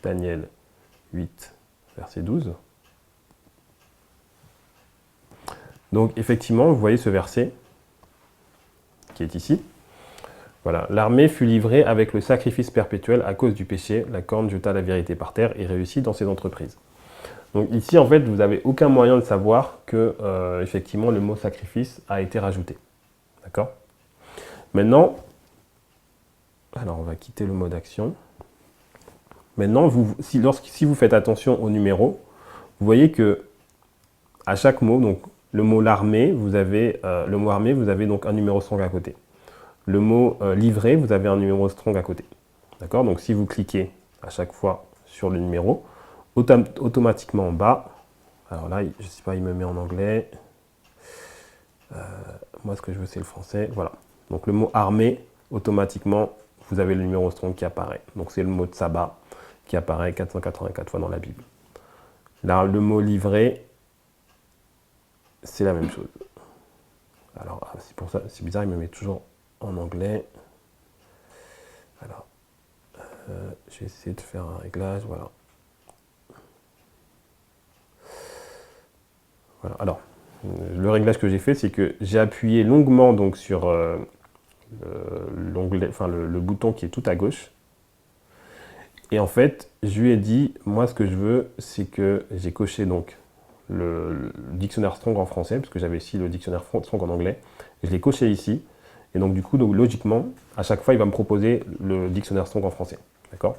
Daniel 8, verset 12. Donc effectivement, vous voyez ce verset qui est ici. Voilà, l'armée fut livrée avec le sacrifice perpétuel à cause du péché, la corne jeta la vérité par terre et réussit dans ses entreprises. Donc ici, en fait, vous n'avez aucun moyen de savoir que, effectivement, le mot sacrifice a été rajouté. D'accord? Maintenant, alors on va quitter le mode action. Maintenant, si vous faites attention aux numéros, vous voyez que à chaque mot, donc le mot l'armée, vous avez donc un numéro strong à côté. Le mot livré, vous avez un numéro strong à côté. D'accord? Donc si vous cliquez à chaque fois sur le numéro, automatiquement en bas, alors là, je ne sais pas, il me met en anglais. Moi, ce que je veux, c'est le français. Voilà. Donc le mot armée, automatiquement, vous avez le numéro strong qui apparaît. Donc c'est le mot Tsaba qui apparaît 484 fois dans la Bible. Là, le mot livré, c'est la même chose. Alors, c'est pour ça, c'est bizarre, il me met toujours en anglais. Alors, je vais essayer de faire un réglage, voilà. Voilà. Alors, le réglage que j'ai fait, c'est que j'ai appuyé longuement donc, sur l'onglet, enfin, le bouton qui est tout à gauche. Et en fait, je lui ai dit, moi ce que je veux, c'est que j'ai coché donc le dictionnaire Strong en français, parce que j'avais ici le dictionnaire Strong en anglais. Je l'ai coché ici. Et donc du coup, logiquement, à chaque fois, il va me proposer le dictionnaire Strong en français. D'accord?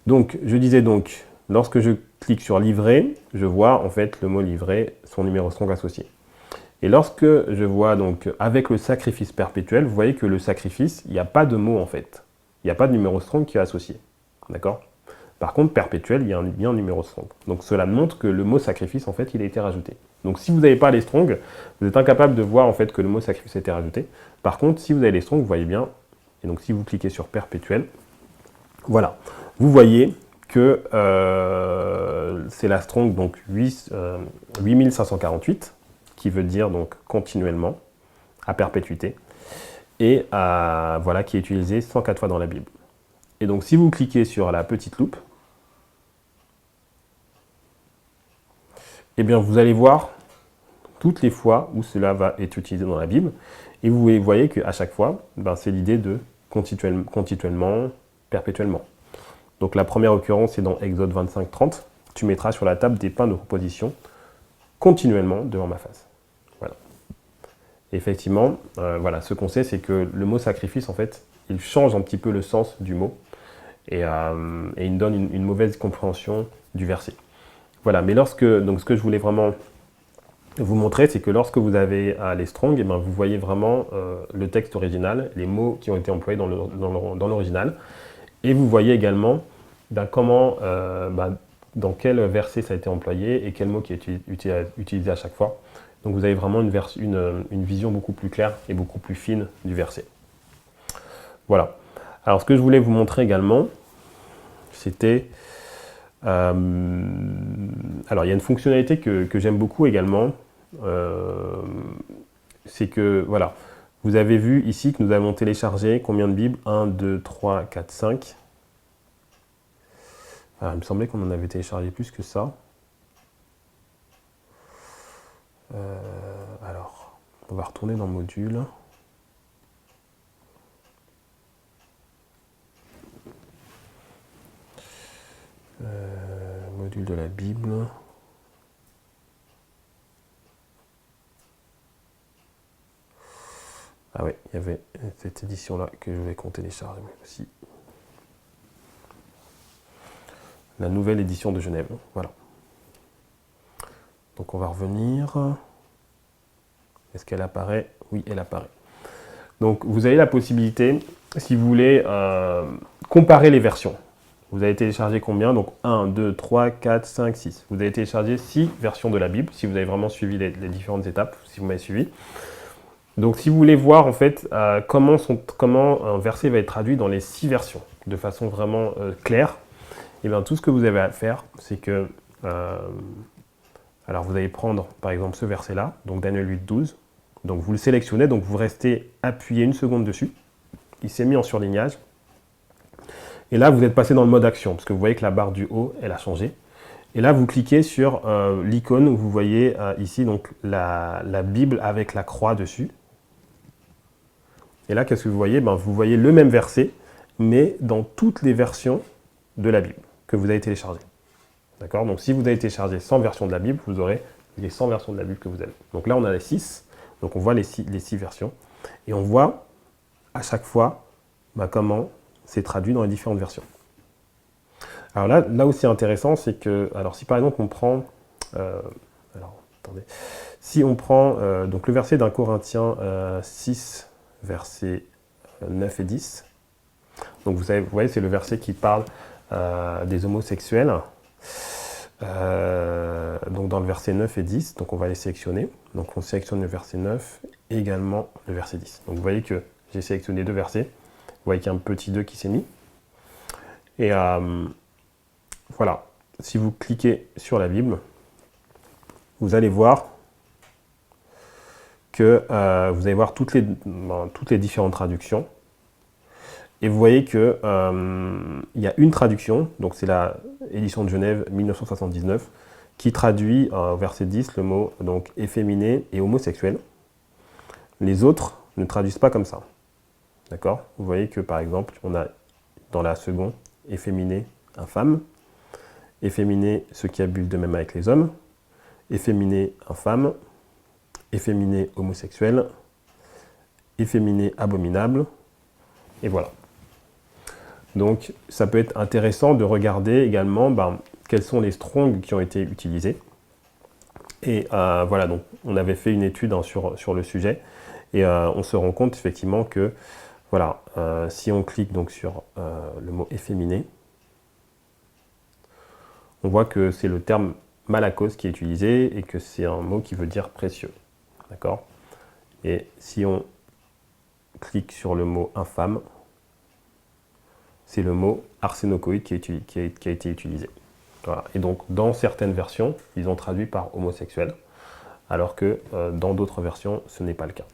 Donc, je disais donc, lorsque je clique sur livrer, je vois en fait le mot livrer, son numéro Strong associé. Et lorsque je vois donc avec le sacrifice perpétuel, vous voyez que le sacrifice, il n'y a pas de mot en fait. Il n'y a pas de numéro Strong qui est associé. D'accord? Par contre, perpétuel, il y a un numéro strong. Donc cela montre que le mot sacrifice, en fait, il a été rajouté. Donc si vous n'avez pas les strong, vous êtes incapable de voir en fait que le mot sacrifice a été rajouté. Par contre, si vous avez les strong, vous voyez bien. Et donc si vous cliquez sur perpétuel, voilà. Vous voyez que c'est la strong, donc 8548, qui veut dire donc continuellement, à perpétuité, et voilà, qui est utilisé 104 fois dans la Bible. Et donc si vous cliquez sur la petite loupe, eh bien vous allez voir toutes les fois où cela va être utilisé dans la Bible. Et vous voyez qu'à chaque fois, c'est l'idée de continuellement, perpétuellement. Donc la première occurrence, c'est dans Exode 25, 30. Tu mettras sur la table des pains de proposition continuellement devant ma face. Voilà. Et effectivement, voilà, ce qu'on sait, c'est que le mot sacrifice, en fait, il change un petit peu le sens du mot. Et il donne une mauvaise compréhension du verset. Voilà, mais donc ce que je voulais vraiment vous montrer, c'est que lorsque vous avez les strong, vous voyez vraiment le texte original, les mots qui ont été employés dans l'original, et vous voyez également comment, dans quel verset ça a été employé et quel mot qui est utilisé à chaque fois. Donc vous avez vraiment une vision beaucoup plus claire et beaucoup plus fine du verset. Voilà. Alors, ce que je voulais vous montrer également, c'était... alors, il y a une fonctionnalité que j'aime beaucoup également. C'est que, voilà, vous avez vu ici que nous avons téléchargé combien de Bibles? 1, 2, 3, 4, 5. Alors, il me semblait qu'on en avait téléchargé plus que ça. Alors, on va retourner dans le module. Module de la Bible. Ah oui, il y avait cette édition-là que je voulais qu'on télécharge aussi. La nouvelle édition de Genève. Voilà. Donc on va revenir. Est-ce qu'elle apparaît? Oui, elle apparaît. Donc vous avez la possibilité, si vous voulez, comparer les versions. Vous avez téléchargé combien? Donc 1, 2, 3, 4, 5, 6. Vous avez téléchargé 6 versions de la Bible, si vous avez vraiment suivi les différentes étapes, si vous m'avez suivi. Donc si vous voulez voir en fait comment un verset va être traduit dans les 6 versions, de façon vraiment claire, et bien tout ce que vous avez à faire, c'est que... alors vous allez prendre par exemple ce verset-là, donc Daniel 8, 12. Donc vous le sélectionnez, donc vous restez appuyé une seconde dessus. Il s'est mis en surlignage. Et là, vous êtes passé dans le mode action, parce que vous voyez que la barre du haut, elle a changé. Et là, vous cliquez sur l'icône où vous voyez ici donc, la Bible avec la croix dessus. Et là, qu'est-ce que vous voyez? Vous voyez le même verset, mais dans toutes les versions de la Bible que vous avez téléchargées. D'accord? Donc si vous avez téléchargé 100 versions de la Bible, vous aurez les 100 versions de la Bible que vous avez. Donc là, on a les 6. Donc on voit les 6 versions. Et on voit à chaque fois comment c'est traduit dans les différentes versions. Alors là aussi intéressant, c'est que, alors si par exemple on prend, si on prend donc le verset d'un Corinthiens 6, versets 9 et 10, donc vous voyez c'est le verset qui parle des homosexuels, donc dans le verset 9 et 10, donc on va les sélectionner, donc on sélectionne le verset 9 et également le verset 10. Donc vous voyez que j'ai sélectionné 2 versets, vous voyez qu'il y a un petit 2 qui s'est mis, et voilà, si vous cliquez sur la Bible, vous allez voir que vous allez voir toutes les différentes traductions. Et vous voyez qu'il y a une traduction, donc c'est la édition de Genève 1979, qui traduit au verset 10 le mot donc, efféminé et homosexuel. Les autres ne traduisent pas comme ça. D'accord? Vous voyez que par exemple, on a dans la seconde, efféminé, infâme, efféminé, ceux qui abusent de même avec les hommes, efféminé, infâme, efféminé, homosexuel, efféminé, abominable, et voilà. Donc ça peut être intéressant de regarder également quels sont les strongs qui ont été utilisés. Et voilà, donc on avait fait une étude sur le sujet, et on se rend compte effectivement que, voilà, si on clique donc sur le mot efféminé, on voit que c'est le terme malakos qui est utilisé et que c'est un mot qui veut dire précieux. D'accord? Et si on clique sur le mot infâme, c'est le mot arsénocoïde qui a été utilisé. Voilà. Et donc, dans certaines versions, ils ont traduit par homosexuel, alors que dans d'autres versions, ce n'est pas le cas.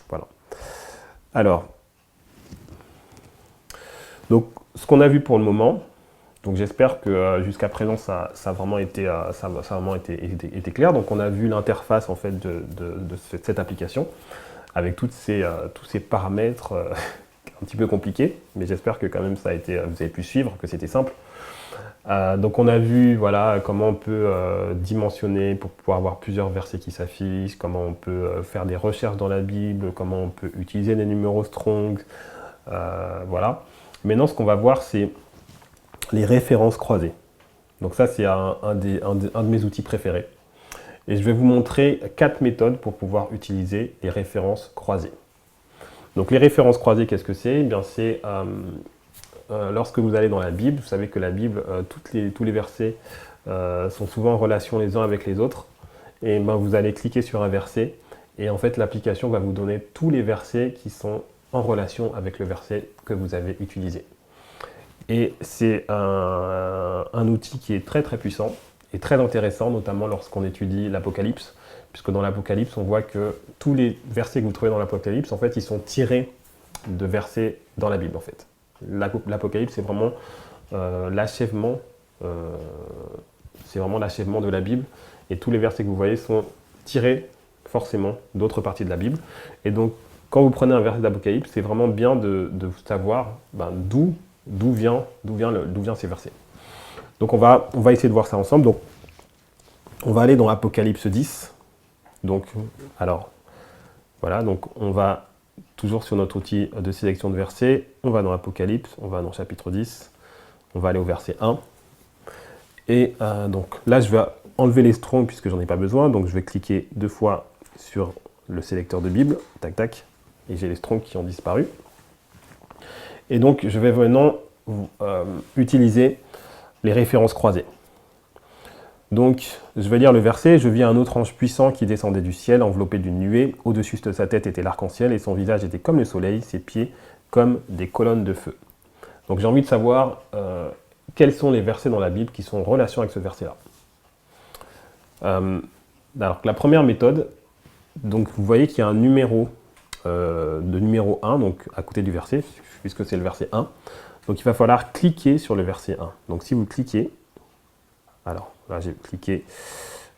Voilà. Alors, donc, ce qu'on a vu pour le moment, donc j'espère que jusqu'à présent, ça a vraiment été clair. Donc, on a vu l'interface en fait de cette application, avec tous ces paramètres un petit peu compliqués, mais j'espère que quand même vous avez pu suivre, que c'était simple. Donc on a vu voilà, comment on peut dimensionner pour pouvoir avoir plusieurs versets qui s'affichent, comment on peut faire des recherches dans la Bible, comment on peut utiliser des numéros strong, voilà. Maintenant ce qu'on va voir c'est les références croisées. Donc ça c'est un de mes outils préférés. Et je vais vous montrer 4 méthodes pour pouvoir utiliser les références croisées. Donc les références croisées, qu'est-ce que c'est? Eh bien c'est lorsque vous allez dans la Bible, vous savez que la Bible, tous les versets sont souvent en relation les uns avec les autres. Et vous allez cliquer sur un verset et en fait l'application va vous donner tous les versets qui sont en relation avec le verset que vous avez utilisé. Et c'est un outil qui est très très puissant et très intéressant, notamment lorsqu'on étudie l'Apocalypse, puisque dans l'Apocalypse, on voit que tous les versets que vous trouvez dans l'Apocalypse, en fait, ils sont tirés de versets dans la Bible, en fait. L'Apocalypse, c'est vraiment l'achèvement, de la Bible, et tous les versets que vous voyez sont tirés forcément d'autres parties de la Bible. Et donc, quand vous prenez un verset d'Apocalypse, c'est vraiment bien de savoir d'où viennent ces versets. Donc, on va essayer de voir ça ensemble. Donc, on va aller dans Apocalypse 10. Donc, alors, voilà, donc on va toujours sur notre outil de sélection de versets, on va dans Apocalypse, on va dans chapitre 10, on va aller au verset 1. Et donc là, je vais enlever les strongs puisque j'en ai pas besoin, donc je vais cliquer 2 fois sur le sélecteur de Bible, tac tac, et j'ai les strongs qui ont disparu. Et donc, je vais maintenant utiliser les références croisées. Donc, je vais lire le verset. « Je vis un autre ange puissant qui descendait du ciel, enveloppé d'une nuée. Au-dessus de sa tête était l'arc-en-ciel, et son visage était comme le soleil, ses pieds comme des colonnes de feu. » Donc, j'ai envie de savoir quels sont les versets dans la Bible qui sont en relation avec ce verset-là. Alors, la première méthode, donc vous voyez qu'il y a un numéro de numéro 1, donc à côté du verset, puisque c'est le verset 1. Donc, il va falloir cliquer sur le verset 1. Donc, si vous cliquez, alors, Là, j'ai cliqué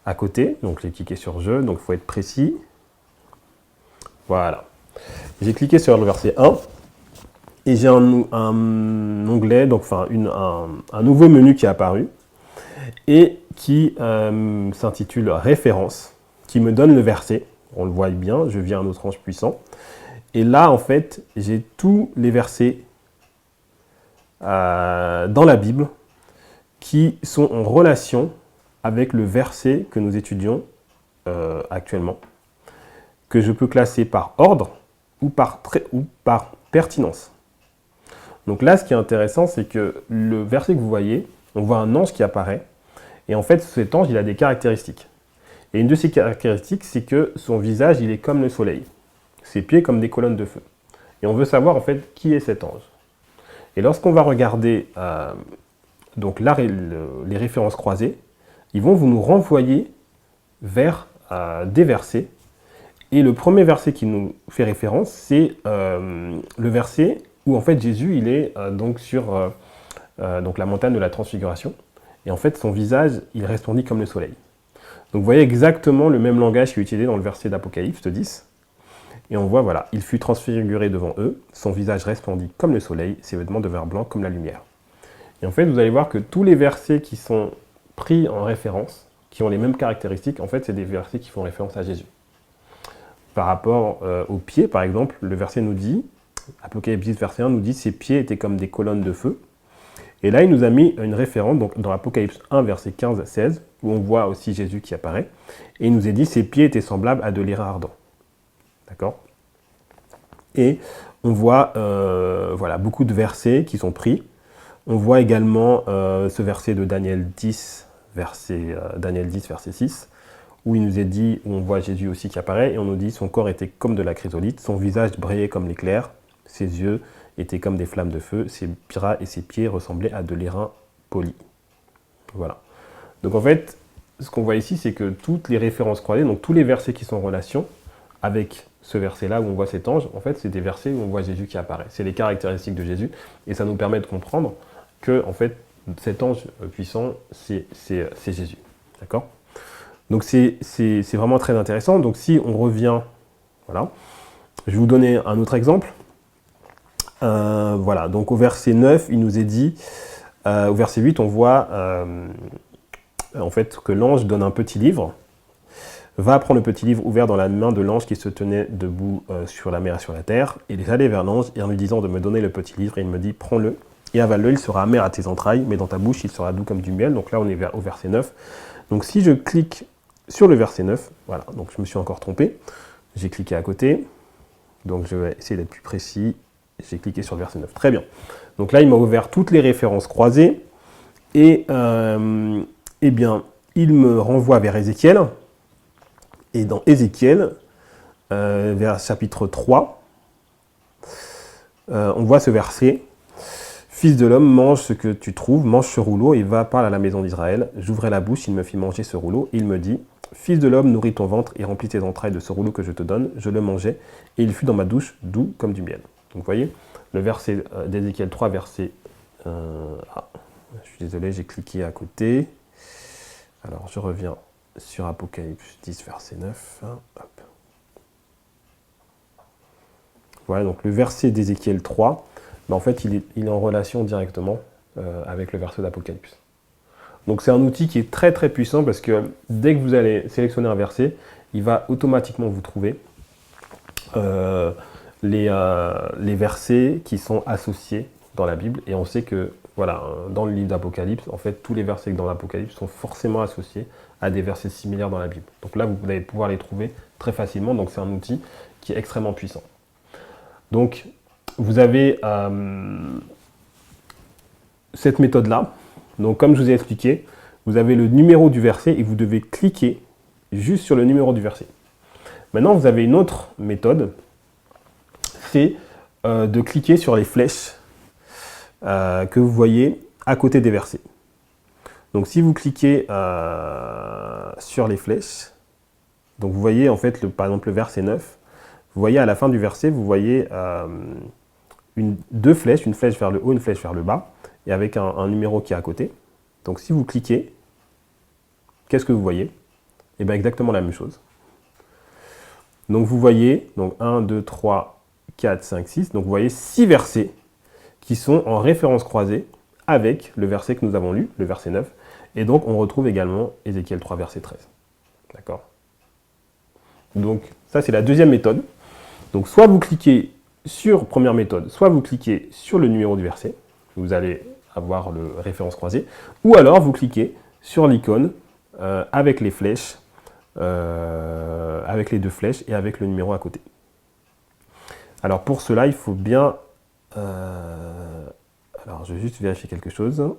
à côté, donc j'ai cliqué sur je, donc il faut être précis. Voilà. J'ai cliqué sur le verset 1 et j'ai un onglet, donc enfin un nouveau menu qui est apparu et qui s'intitule Référence, qui me donne le verset. On le voit bien, je viens à notre ange puissant. Et là, en fait, j'ai tous les versets dans la Bible qui sont en relation avec le verset que nous étudions actuellement, que je peux classer par ordre ou par pertinence. Donc là, ce qui est intéressant, c'est que le verset que vous voyez, on voit un ange qui apparaît, et en fait, cet ange, il a des caractéristiques. Et une de ces caractéristiques, c'est que son visage, il est comme le soleil, ses pieds comme des colonnes de feu. Et on veut savoir, en fait, qui est cet ange. Et lorsqu'on va regarder donc là, les références croisées, ils vont nous renvoyer vers des versets. Et le premier verset qui nous fait référence, c'est le verset où en fait Jésus il est donc sur donc la montagne de la transfiguration. Et en fait son visage il resplendit comme le soleil. Donc vous voyez exactement le même langage qui est utilisé dans le verset d'Apocalypse 10. Et on voit, voilà, il fut transfiguré devant eux, son visage resplendit comme le soleil, ses vêtements devinrent blancs comme la lumière. Et en fait, vous allez voir que tous les versets qui sont pris en référence, qui ont les mêmes caractéristiques, en fait, c'est des versets qui font référence à Jésus. Par rapport aux pieds, par exemple, le verset nous dit, Apocalypse 10, verset 1, nous dit « Ses pieds étaient comme des colonnes de feu ». Et là, il nous a mis une référence donc, dans Apocalypse 1, verset 15-16, où on voit aussi Jésus qui apparaît. Et il nous est dit « Ses pieds étaient semblables à de l'airain ardent ». D'accord ? Et on voit voilà, beaucoup de versets qui sont pris. On voit également ce verset de Daniel 10, verset 6, où il nous est dit, où on voit Jésus aussi qui apparaît, et on nous dit, son corps était comme de la chrysolite, son visage brillait comme l'éclair, ses yeux étaient comme des flammes de feu, ses bras et ses pieds ressemblaient à de l'airain poli. Voilà. Donc en fait, ce qu'on voit ici, c'est que toutes les références croisées, donc tous les versets qui sont en relation avec ce verset-là où on voit cet ange, en fait, c'est des versets où on voit Jésus qui apparaît. C'est les caractéristiques de Jésus, et ça nous permet de comprendre que, en fait, cet ange puissant, c'est Jésus. D'accord ? Donc c'est vraiment très intéressant. Donc si on revient, voilà, je vais vous donner un autre exemple. Voilà, donc au verset 9, il nous est dit, au verset 8, on voit en fait que l'ange donne un petit livre, va prendre le petit livre ouvert dans la main de l'ange qui se tenait debout sur la mer et sur la terre. Il est allé vers l'ange et en lui disant de me donner le petit livre, et il me dit, prends-le et avale-le, il sera amer à tes entrailles, mais dans ta bouche, il sera doux comme du miel. Donc là, on est au verset 9. Donc si je clique sur le verset 9, voilà, donc je me suis encore trompé, j'ai cliqué à côté, donc je vais essayer d'être plus précis, j'ai cliqué sur le verset 9, très bien. Donc là, il m'a ouvert toutes les références croisées, et eh bien, il me renvoie vers Ézéchiel, et dans Ézéchiel, vers chapitre 3, on voit ce verset, « Fils de l'homme, mange ce que tu trouves, mange ce rouleau, et va parler à la maison d'Israël. J'ouvrai la bouche, il me fit manger ce rouleau, et il me dit, Fils de l'homme, nourris ton ventre et remplis tes entrailles de ce rouleau que je te donne. Je le mangeai, et il fut dans ma douche doux comme du miel. » Donc vous voyez, le verset d'Ézéchiel 3, verset... je suis désolé, j'ai cliqué à côté. Alors je reviens sur Apocalypse 10, verset 9. Hop. Voilà, donc le verset d'Ézéchiel 3, en fait, il est en relation directement avec le verset d'Apocalypse. Donc c'est un outil qui est très très puissant parce que dès que vous allez sélectionner un verset, il va automatiquement vous trouver les versets qui sont associés dans la Bible. Et on sait que voilà, dans le livre d'Apocalypse, en fait, tous les versets dans l'Apocalypse sont forcément associés à des versets similaires dans la Bible. Donc là, vous allez pouvoir les trouver très facilement. Donc c'est un outil qui est extrêmement puissant. Donc vous avez cette méthode-là. Donc comme je vous ai expliqué, vous avez le numéro du verset et vous devez cliquer juste sur le numéro du verset. Maintenant, vous avez une autre méthode, c'est de cliquer sur les flèches que vous voyez à côté des versets. Donc si vous cliquez sur les flèches, donc vous voyez en fait par exemple le verset 9, vous voyez à la fin du verset, vous voyez deux flèches, une flèche vers le haut, une flèche vers le bas, et avec un numéro qui est à côté. Donc si vous cliquez, qu'est-ce que vous voyez? Et bien exactement la même chose. Donc vous voyez, donc 1, 2, 3, 4, 5, 6, donc vous voyez 6 versets qui sont en référence croisée avec le verset que nous avons lu, le verset 9. Et donc on retrouve également Ézéchiel 3, verset 13. D'accord? Donc ça c'est la deuxième méthode. Donc soit vous cliquez sur première méthode, soit vous cliquez sur le numéro du verset, vous allez avoir le référence croisée, ou alors vous cliquez sur l'icône avec les flèches, avec les deux flèches et avec le numéro à côté. Alors pour cela, il faut bien... alors je vais juste vérifier quelque chose.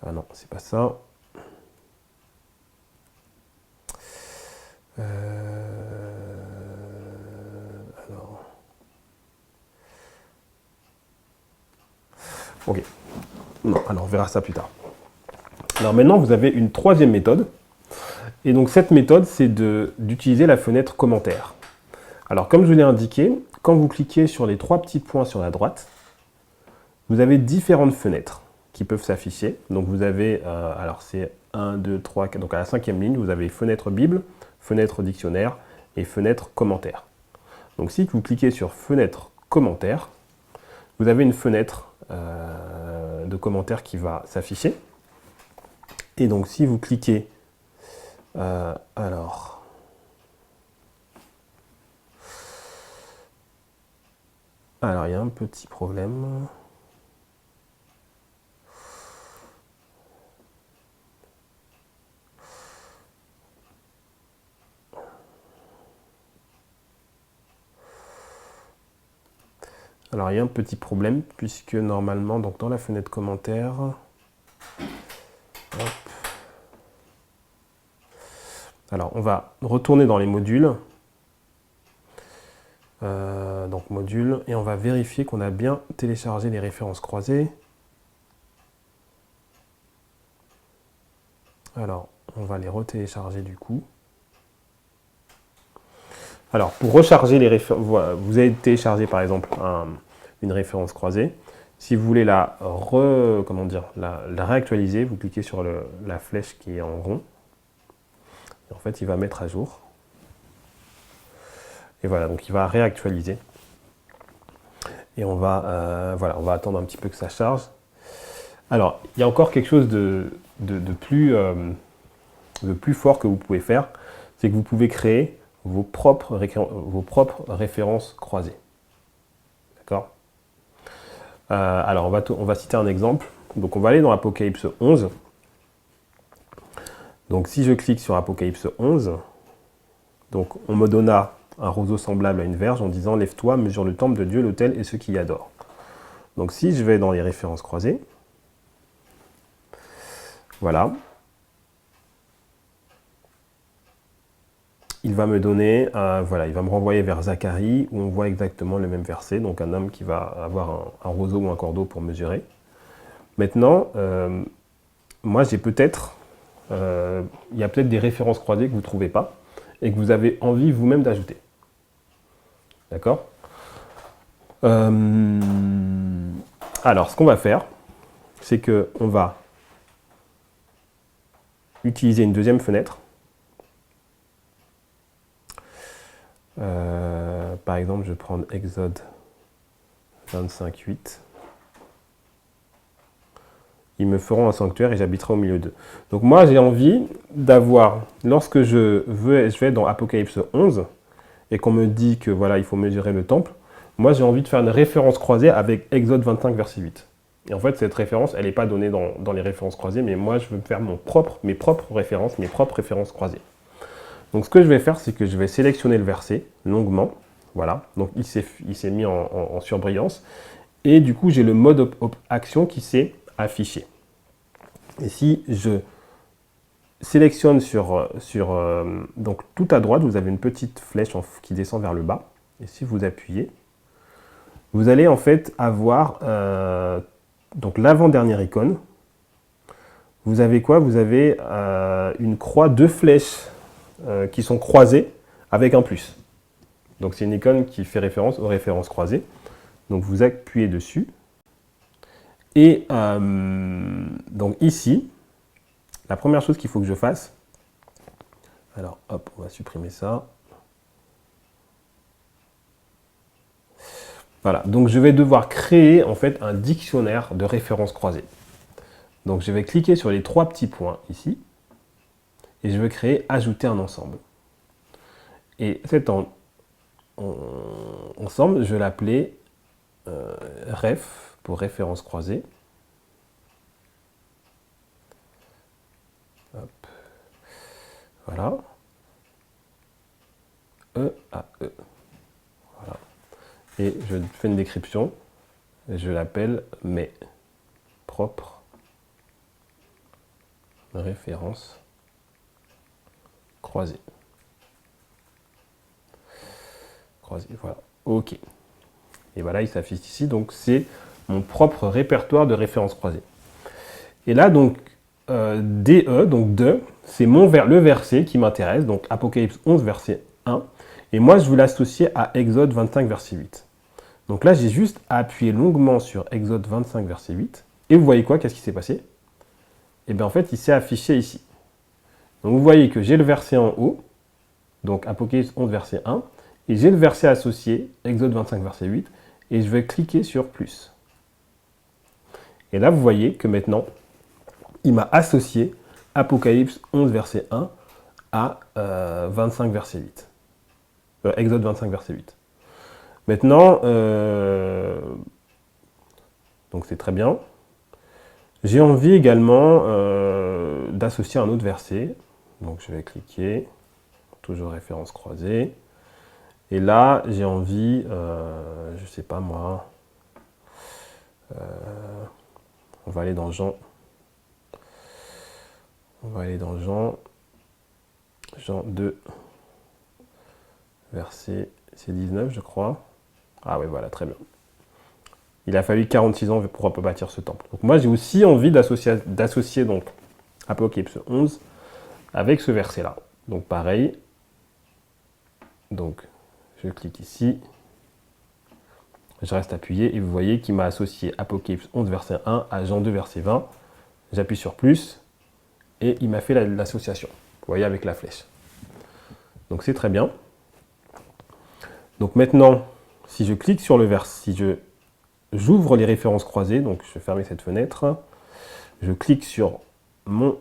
Ah non, c'est pas ça. Alors... Ok. Non, alors on verra ça plus tard. Alors maintenant, vous avez une troisième méthode. Et donc cette méthode, c'est d'utiliser la fenêtre commentaire. Alors comme je vous l'ai indiqué, quand vous cliquez sur les trois petits points sur la droite, vous avez différentes fenêtres qui peuvent s'afficher. Donc vous avez, alors c'est 1, 2, 3, 4, donc à la cinquième ligne, vous avez fenêtre Bible, fenêtre dictionnaire et fenêtre commentaire. Donc si vous cliquez sur fenêtre commentaire, vous avez une fenêtre de commentaires qui va s'afficher. Et donc si vous cliquez, alors il y a un petit problème. Alors il y a un petit problème puisque normalement donc dans la fenêtre commentaire, hop. Alors on va retourner dans les modules, donc modules, et on va vérifier qu'on a bien téléchargé les références croisées. Alors on va les retélécharger du coup. Alors pour recharger les références, vous avez téléchargé par exemple une référence croisée. Si vous voulez la réactualiser, vous cliquez sur la flèche qui est en rond. Et en fait, il va mettre à jour. Et voilà, donc il va réactualiser. Et on va, on va attendre un petit peu que ça charge. Alors, il y a encore quelque chose de plus fort que vous pouvez faire, c'est que vous pouvez créer vos propres références croisées. D'accord? Alors, on va citer un exemple. Donc, on va aller dans Apocalypse 11. Donc, si je clique sur Apocalypse 11, donc on me donna un roseau semblable à une verge en disant « Lève-toi, mesure le temple de Dieu, l'autel et ceux qui y adorent. » Donc, si je vais dans les références croisées, voilà, il va me donner, il va me renvoyer vers Zacharie où on voit exactement le même verset, donc un homme qui va avoir un roseau ou un cordeau pour mesurer. Maintenant, moi j'ai peut-être, il y a peut-être des références croisées que vous ne trouvez pas et que vous avez envie vous-même d'ajouter. D'accord? Alors, ce qu'on va faire, c'est qu'on va utiliser une deuxième fenêtre. Par exemple, je vais prendre Exode 25:8. Ils me feront un sanctuaire et j'habiterai au milieu d'eux. Donc moi, j'ai envie d'avoir, lorsque je vais dans Apocalypse 11, et qu'on me dit que voilà, il faut mesurer le temple, moi j'ai envie de faire une référence croisée avec Exode 25, verset 8. Et en fait, cette référence, elle n'est pas donnée dans les références croisées, mais moi je veux faire mes propres références croisées. Donc ce que je vais faire, c'est que je vais sélectionner le verset longuement. Voilà, donc il s'est mis en surbrillance. Et du coup, j'ai le mode action qui s'est affiché. Et si je sélectionne donc tout à droite, vous avez une petite flèche qui descend vers le bas. Et si vous appuyez, vous allez en fait avoir donc l'avant-dernière icône. Vous avez quoi? Vous avez une croix, deux flèches qui sont croisées avec un plus. Donc c'est une icône qui fait référence aux références croisées. Donc vous appuyez dessus. Et donc ici, la première chose qu'il faut que je fasse, alors hop, on va supprimer ça. Voilà, donc je vais devoir créer en fait un dictionnaire de références croisées. Donc je vais cliquer sur les 3 petits points ici, et je vais créer ajouter un ensemble. Et cet ensemble, je vais l'appeler ref pour référence croisée. Hop. Voilà. E à E. Voilà. Et je fais une description. Et je l'appelle mes propres références croisées. Voilà. OK. Et voilà, il s'affiche ici. Donc, c'est mon propre répertoire de références croisées. Et là, donc, DE, donc de, c'est le verset qui m'intéresse. Donc, Apocalypse 11, verset 1. Et moi, je veux l'associer à Exode 25, verset 8. Donc là, j'ai juste à appuyer longuement sur Exode 25, verset 8. Et vous voyez quoi? Qu'est-ce qui s'est passé? Et bien, en fait, il s'est affiché ici. Donc, vous voyez que j'ai le verset en haut. Donc, Apocalypse 11, verset 1. Et j'ai le verset associé, Exode 25, verset 8, et je vais cliquer sur plus. Et là, vous voyez que maintenant, il m'a associé Apocalypse 11, verset 1 à 25, verset 8. Exode 25, verset 8. Maintenant, donc c'est très bien. J'ai envie également d'associer un autre verset. Donc je vais cliquer, toujours référence croisée. Et là, j'ai envie, je sais pas moi, on va aller dans Jean. On va aller dans Jean 2, verset, c'est 19 je crois. Ah oui, voilà, très bien. Il a fallu 46 ans pour bâtir ce temple. Donc moi, j'ai aussi envie d'associer donc Apocalypse 11 avec ce verset-là. Donc pareil, donc je clique ici, je reste appuyé et vous voyez qu'il m'a associé Apocalypse 11 verset 1 à Jean 2 verset 20. J'appuie sur plus et il m'a fait l'association. Vous voyez avec la flèche. Donc c'est très bien. Donc maintenant, si je clique sur le verset, si j'ouvre les références croisées, donc je vais fermer cette fenêtre, je clique sur mon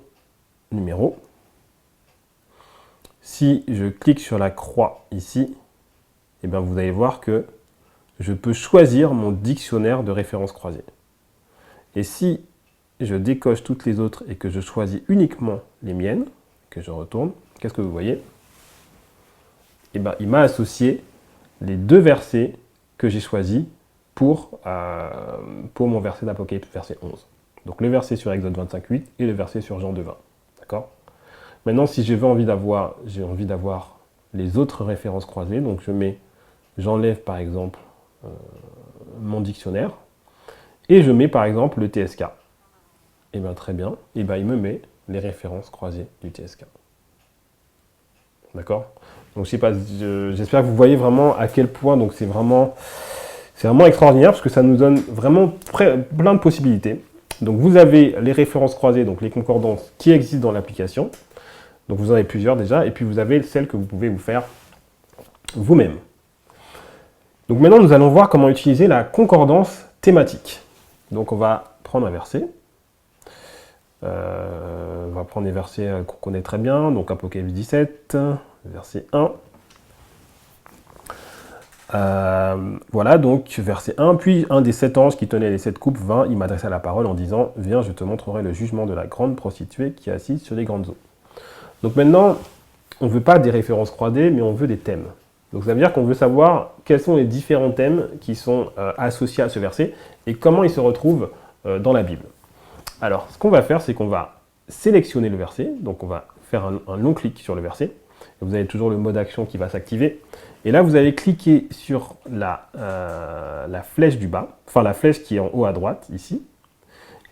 numéro. Si je clique sur la croix ici, et bien vous allez voir que je peux choisir mon dictionnaire de références croisées. Et si je décoche toutes les autres et que je choisis uniquement les miennes, que je retourne, qu'est-ce que vous voyez? Et bien il m'a associé les 2 versets que j'ai choisis pour mon verset d'Apocalypse, verset 11. Donc le verset sur Exode 25.8 et le verset sur Jean 2.20. D'accord? Maintenant, si j'ai envie d'avoir les autres références croisées, donc j'enlève par exemple mon dictionnaire et je mets par exemple le TSK. Et bien très bien, et bien il me met les références croisées du TSK. D'accord? Donc je sais pas, j'espère que vous voyez vraiment à quel point donc c'est vraiment extraordinaire parce que ça nous donne vraiment plein de possibilités. Donc vous avez les références croisées, donc les concordances qui existent dans l'application. Donc vous en avez plusieurs déjà, et puis vous avez celles que vous pouvez vous faire vous-même. Donc maintenant nous allons voir comment utiliser la concordance thématique. Donc on va prendre un verset. On va prendre des versets qu'on connaît très bien, donc Apocalypse 17, verset 1. Voilà, donc verset 1. Puis un des 7 anges qui tenait les 7 coupes vint, il m'adressa la parole en disant « Viens, je te montrerai le jugement de la grande prostituée qui est assise sur les grandes eaux. » Donc maintenant, on ne veut pas des références croisées, mais on veut des thèmes. Donc ça veut dire qu'on veut savoir quels sont les différents thèmes qui sont associés à ce verset et comment ils se retrouvent dans la Bible. Alors, ce qu'on va faire, c'est qu'on va sélectionner le verset. Donc, on va faire un long clic sur le verset. Et vous avez toujours le mode action qui va s'activer. Et là, vous allez cliquer sur la flèche du bas, enfin la flèche qui est en haut à droite, ici,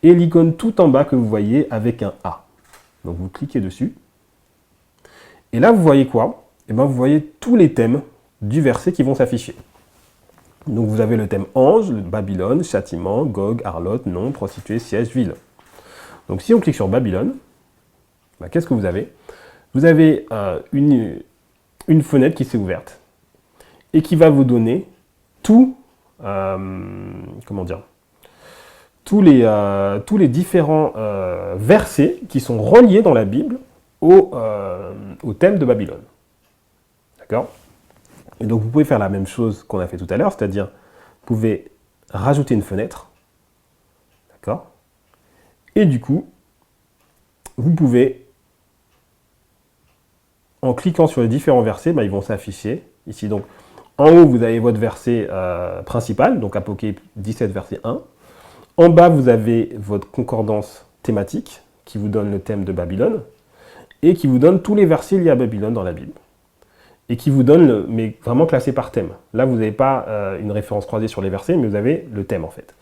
et l'icône tout en bas que vous voyez avec un A. Donc, vous cliquez dessus. Et là, vous voyez quoi? Eh bien, vous voyez tous les thèmes du verset qui vont s'afficher. Donc, vous avez le thème ange, Babylone, châtiment, Gog, harlotte, nom, prostituée, siège, ville. Donc si on clique sur Babylone, bah, qu'est-ce que vous avez? Vous avez une fenêtre qui s'est ouverte et qui va vous donner tout, comment dire, tous les différents versets qui sont reliés dans la Bible au thème de Babylone. D'accord? Et donc vous pouvez faire la même chose qu'on a fait tout à l'heure, c'est-à-dire vous pouvez rajouter une fenêtre. D'accord? Et du coup, vous pouvez, en cliquant sur les différents versets, bah, ils vont s'afficher ici. Donc, en haut, vous avez votre verset principal, donc Apocalypse 17, verset 1. En bas, vous avez votre concordance thématique qui vous donne le thème de Babylone et qui vous donne tous les versets liés à Babylone dans la Bible. Et qui vous donne, mais vraiment classé par thème. Là, vous n'avez pas une référence croisée sur les versets, mais vous avez le thème en fait.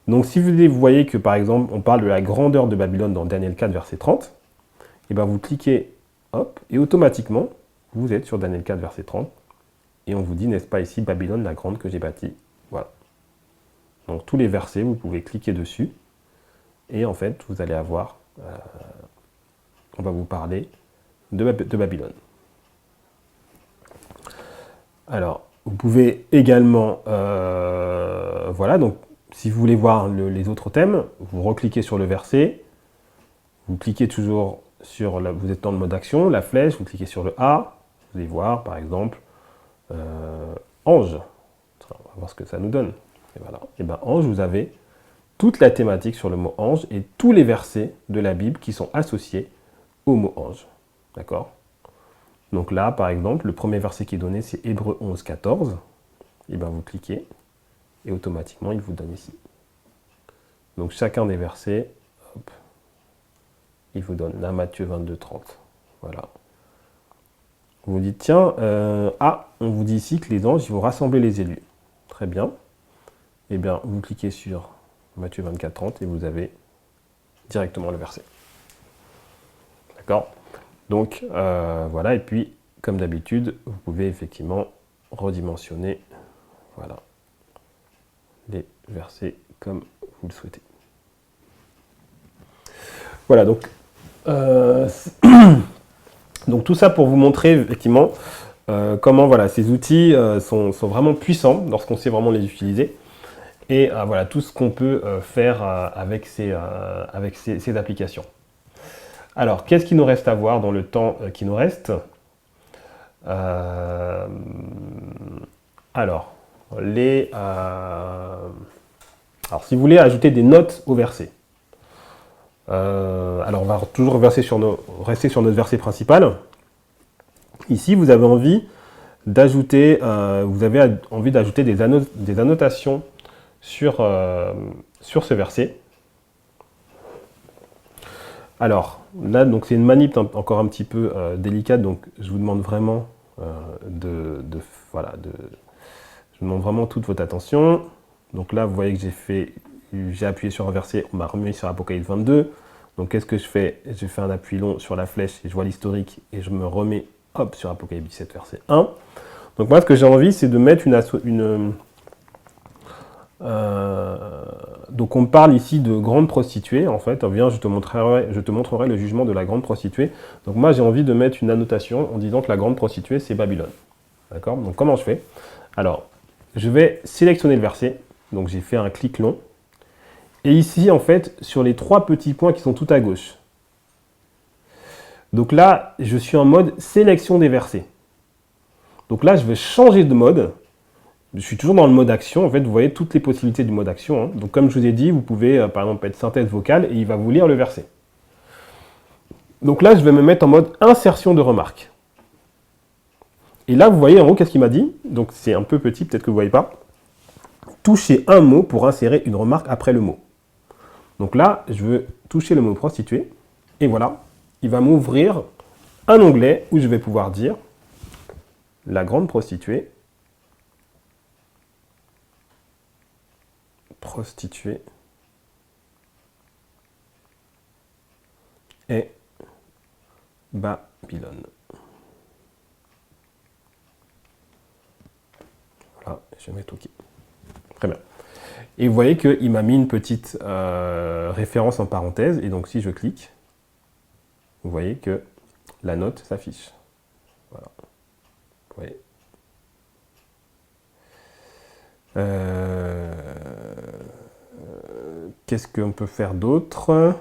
Donc si vous voyez que par exemple, on parle de la grandeur de Babylone dans Daniel 4, verset 30, et bien vous cliquez, hop, et automatiquement, vous êtes sur Daniel 4, verset 30, et on vous dit, n'est-ce pas ici, Babylone la grande que j'ai bâtie. Voilà. Donc tous les versets, vous pouvez cliquer dessus, et en fait, vous allez avoir, on va vous parler de Babylone. Alors, vous pouvez également, voilà, donc si vous voulez voir les autres thèmes, vous recliquez sur le verset, vous cliquez toujours sur, vous êtes dans le mode action, la flèche, vous cliquez sur le A, vous allez voir par exemple ange. On va voir ce que ça nous donne. Et voilà. Et bien ange, vous avez toute la thématique sur le mot ange et tous les versets de la Bible qui sont associés au mot ange. D'accord? Donc là, par exemple, le premier verset qui est donné, c'est Hébreux 11, 14. Et bien vous cliquez, et automatiquement, il vous donne ici. Donc chacun des versets, hop, il vous donne là Matthieu 22, 30. Voilà. Vous vous dites, tiens, on vous dit ici que les anges, ils vont rassembler les élus. Très bien. Et bien, vous cliquez sur Matthieu 24, 30 et vous avez directement le verset. D'accord? Donc, voilà, et puis, comme d'habitude, vous pouvez effectivement redimensionner, voilà, les versets comme vous le souhaitez. Voilà, donc, donc tout ça pour vous montrer, effectivement, comment, voilà, ces outils sont vraiment puissants lorsqu'on sait vraiment les utiliser. Et voilà, tout ce qu'on peut faire avec ces applications. Alors, qu'est-ce qu'il nous reste à voir dans le temps qui nous reste? Alors, si vous voulez ajouter des notes au verset, alors on va toujours rester sur notre verset principal. Ici, vous avez envie d'ajouter des annotations sur ce verset. Alors, là, donc c'est une manip encore un petit peu délicate, donc je vous demande vraiment je vous demande vraiment toute votre attention. Donc là, vous voyez que j'ai appuyé sur un verset, on m'a remis sur Apocalypse 22. Donc qu'est-ce que je fais? Je fais un appui long sur la flèche et je vois l'historique et je me remets, hop, sur Apocalypse 17, verset 1. Donc moi, ce que j'ai envie, c'est de mettre donc on parle ici de grande prostituée, en fait, viens, je te montrerai le jugement de la grande prostituée. Donc moi j'ai envie de mettre une annotation en disant que la grande prostituée c'est Babylone. D'accord? Donc comment je fais? Alors, je vais sélectionner le verset, donc j'ai fait un clic long, et ici en fait, sur les trois petits points qui sont tout à gauche. Donc là, je suis en mode sélection des versets. Donc là, je vais changer de mode. Je suis toujours dans le mode action. En fait, vous voyez toutes les possibilités du mode action. Hein. Donc, comme je vous ai dit, vous pouvez, par exemple, être synthèse vocale et il va vous lire le verset. Donc là, je vais me mettre en mode insertion de remarques. Et là, vous voyez en haut, qu'est-ce qu'il m'a dit? Donc, c'est un peu petit, peut-être que vous ne voyez pas. Touchez un mot pour insérer une remarque après le mot. Donc là, je veux toucher le mot prostituée. Et voilà, il va m'ouvrir un onglet où je vais pouvoir dire la grande prostituée. Prostituée et Babylone. Voilà, je vais mettre OK. Très bien. Et vous voyez qu'il m'a mis une petite référence en parenthèse. Et donc si je clique, vous voyez que la note s'affiche. Voilà. Vous voyez. Qu'est-ce qu'on peut faire d'autre?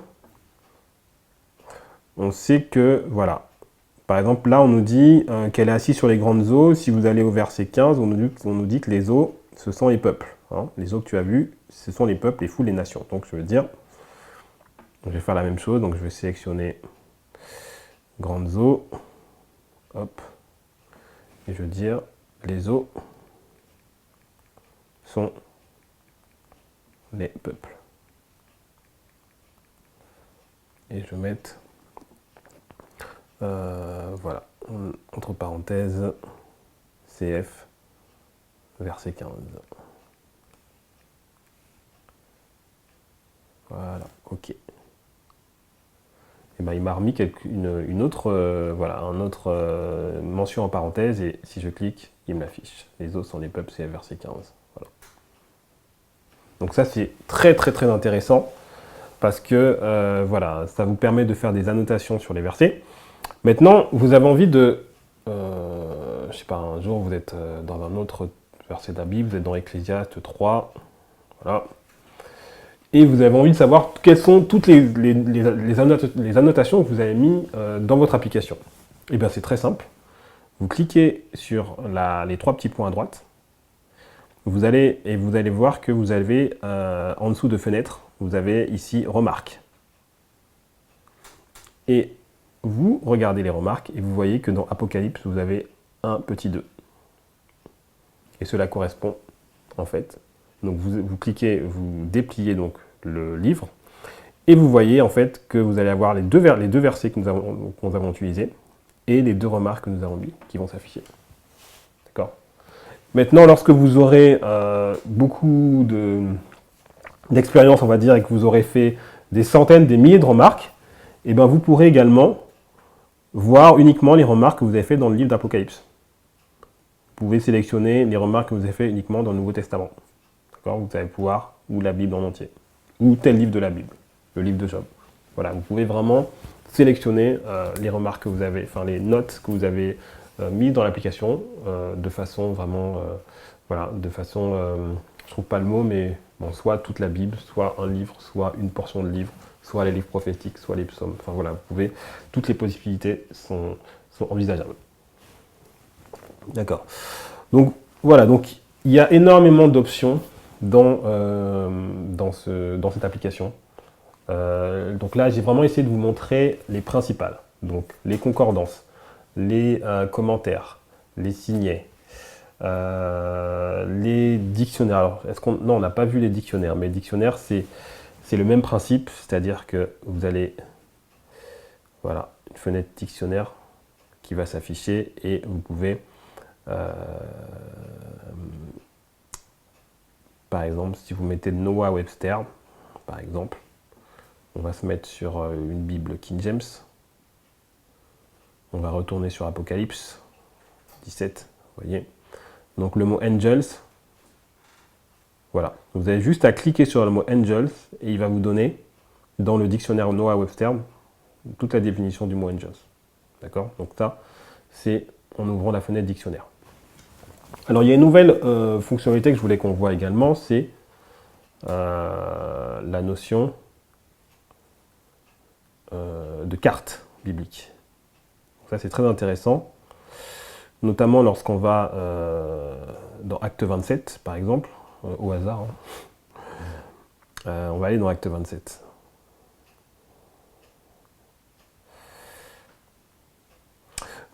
On sait que, voilà, par exemple, là, on nous dit qu'elle est assise sur les grandes eaux. Si vous allez au verset 15, on nous dit que les eaux, ce sont les peuples. Hein. Les eaux que tu as vues, ce sont les peuples, les foules, les nations. Donc, je veux dire, je vais faire la même chose. Donc, je vais sélectionner grandes eaux. Hop. Et je veux dire, les eaux sont les peuples. Et je vais mettre, voilà, entre parenthèses, CF, verset 15. Voilà, ok. Et ben, il m'a remis une autre, voilà, un autre mention en parenthèse, et si je clique, il me l'affiche. Les autres sont les peuples, CF, verset 15. Voilà. Donc ça, c'est très très très intéressant, parce que voilà, ça vous permet de faire des annotations sur les versets. Maintenant, vous avez envie de, je sais pas, un jour vous êtes dans un autre verset de la Bible, vous êtes dans Ecclésiaste 3, voilà, et vous avez envie de savoir quelles sont toutes les annotations que vous avez mis dans votre application. Et bien c'est très simple, vous cliquez sur les trois petits points à droite, vous allez voir que vous avez en dessous de fenêtre, vous avez ici remarques. Et vous regardez les remarques et vous voyez que dans Apocalypse, vous avez un petit 2. Et cela correspond, en fait. Donc vous cliquez, vous dépliez donc le livre, et vous voyez en fait que vous allez avoir les deux versets que nous avons utilisés, et les deux remarques que nous avons mis, qui vont s'afficher. D'accord ? Maintenant, lorsque vous aurez beaucoup d'expérience, on va dire, et que vous aurez fait des centaines, des milliers de remarques, et ben vous pourrez également voir uniquement les remarques que vous avez faites dans le livre d'Apocalypse. Vous pouvez sélectionner les remarques que vous avez faites uniquement dans le Nouveau Testament. D'accord ? Vous allez pouvoir, ou la Bible en entier, ou tel livre de la Bible, le livre de Job. Voilà, vous pouvez vraiment sélectionner les remarques que vous avez, enfin les notes que vous avez mises dans l'application de façon vraiment, voilà, de façon, je trouve pas le mot, mais bon, soit toute la Bible, soit un livre, soit une portion de livre, soit les livres prophétiques, soit les psaumes. Enfin voilà, vous pouvez, toutes les possibilités sont envisageables. D'accord. Donc voilà, donc il y a énormément d'options dans cette application. Donc là, j'ai vraiment essayé de vous montrer les principales. Donc les concordances, les commentaires, les signets, les dictionnaires. Alors, non, on n'a pas vu les dictionnaires, mais les dictionnaires, c'est le même principe, c'est-à-dire que vous allez, voilà, une fenêtre dictionnaire qui va s'afficher et vous pouvez, par exemple, si vous mettez Noah Webster, par exemple, on va se mettre sur une Bible King James, on va retourner sur Apocalypse 17, vous voyez. Donc le mot angels, voilà. Vous avez juste à cliquer sur le mot angels et il va vous donner, dans le dictionnaire Noah Webster, toute la définition du mot angels. D'accord ? Donc ça, c'est en ouvrant la fenêtre dictionnaire. Alors il y a une nouvelle fonctionnalité que je voulais qu'on voit également, c'est la notion de carte biblique. Donc ça c'est très intéressant, notamment lorsqu'on va dans Acte 27 par exemple, au hasard. On va aller dans Acte 27.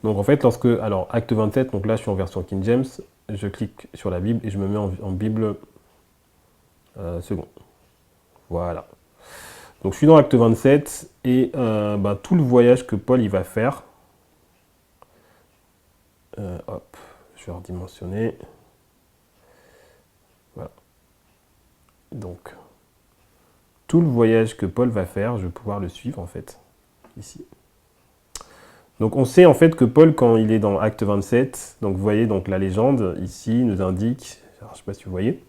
Donc en fait, alors Acte 27, donc là je suis en version King James, je clique sur la Bible et je me mets en Bible seconde. Voilà. Donc je suis dans Acte 27 et tout le voyage que Paul il va faire, hop, je vais redimensionner. Voilà. Donc tout le voyage que Paul va faire, je vais pouvoir le suivre en fait, ici. Donc on sait en fait que Paul, quand il est dans Acte 27, donc vous voyez, donc la légende ici nous indique, alors, je ne sais pas si vous voyez,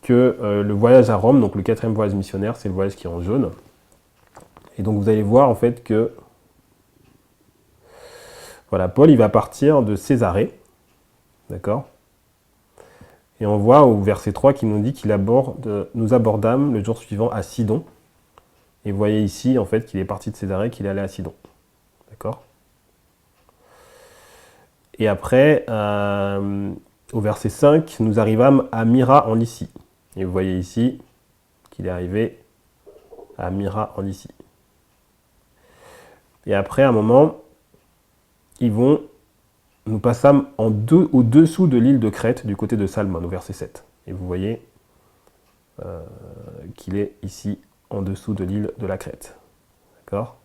que le voyage à Rome, donc le 4e voyage missionnaire, c'est le voyage qui est en jaune. Et donc vous allez voir en fait que Voilà, Paul, il va partir de Césarée, d'accord? Et on voit au verset 3 qu'il nous dit qu'il nous abordâmes le jour suivant à Sidon. Et vous voyez ici, en fait, qu'il est parti de Césarée, qu'il est allé à Sidon, d'accord? Et après, au verset 5, nous arrivâmes à Myra en Lycie. Et vous voyez ici qu'il est arrivé à Myra en Lycie. Et après, à un moment, nous passâmes au-dessous de l'île de Crète, du côté de Salmon, au verset 7. Et vous voyez qu'il est ici, en dessous de l'île de la Crète. D'accord?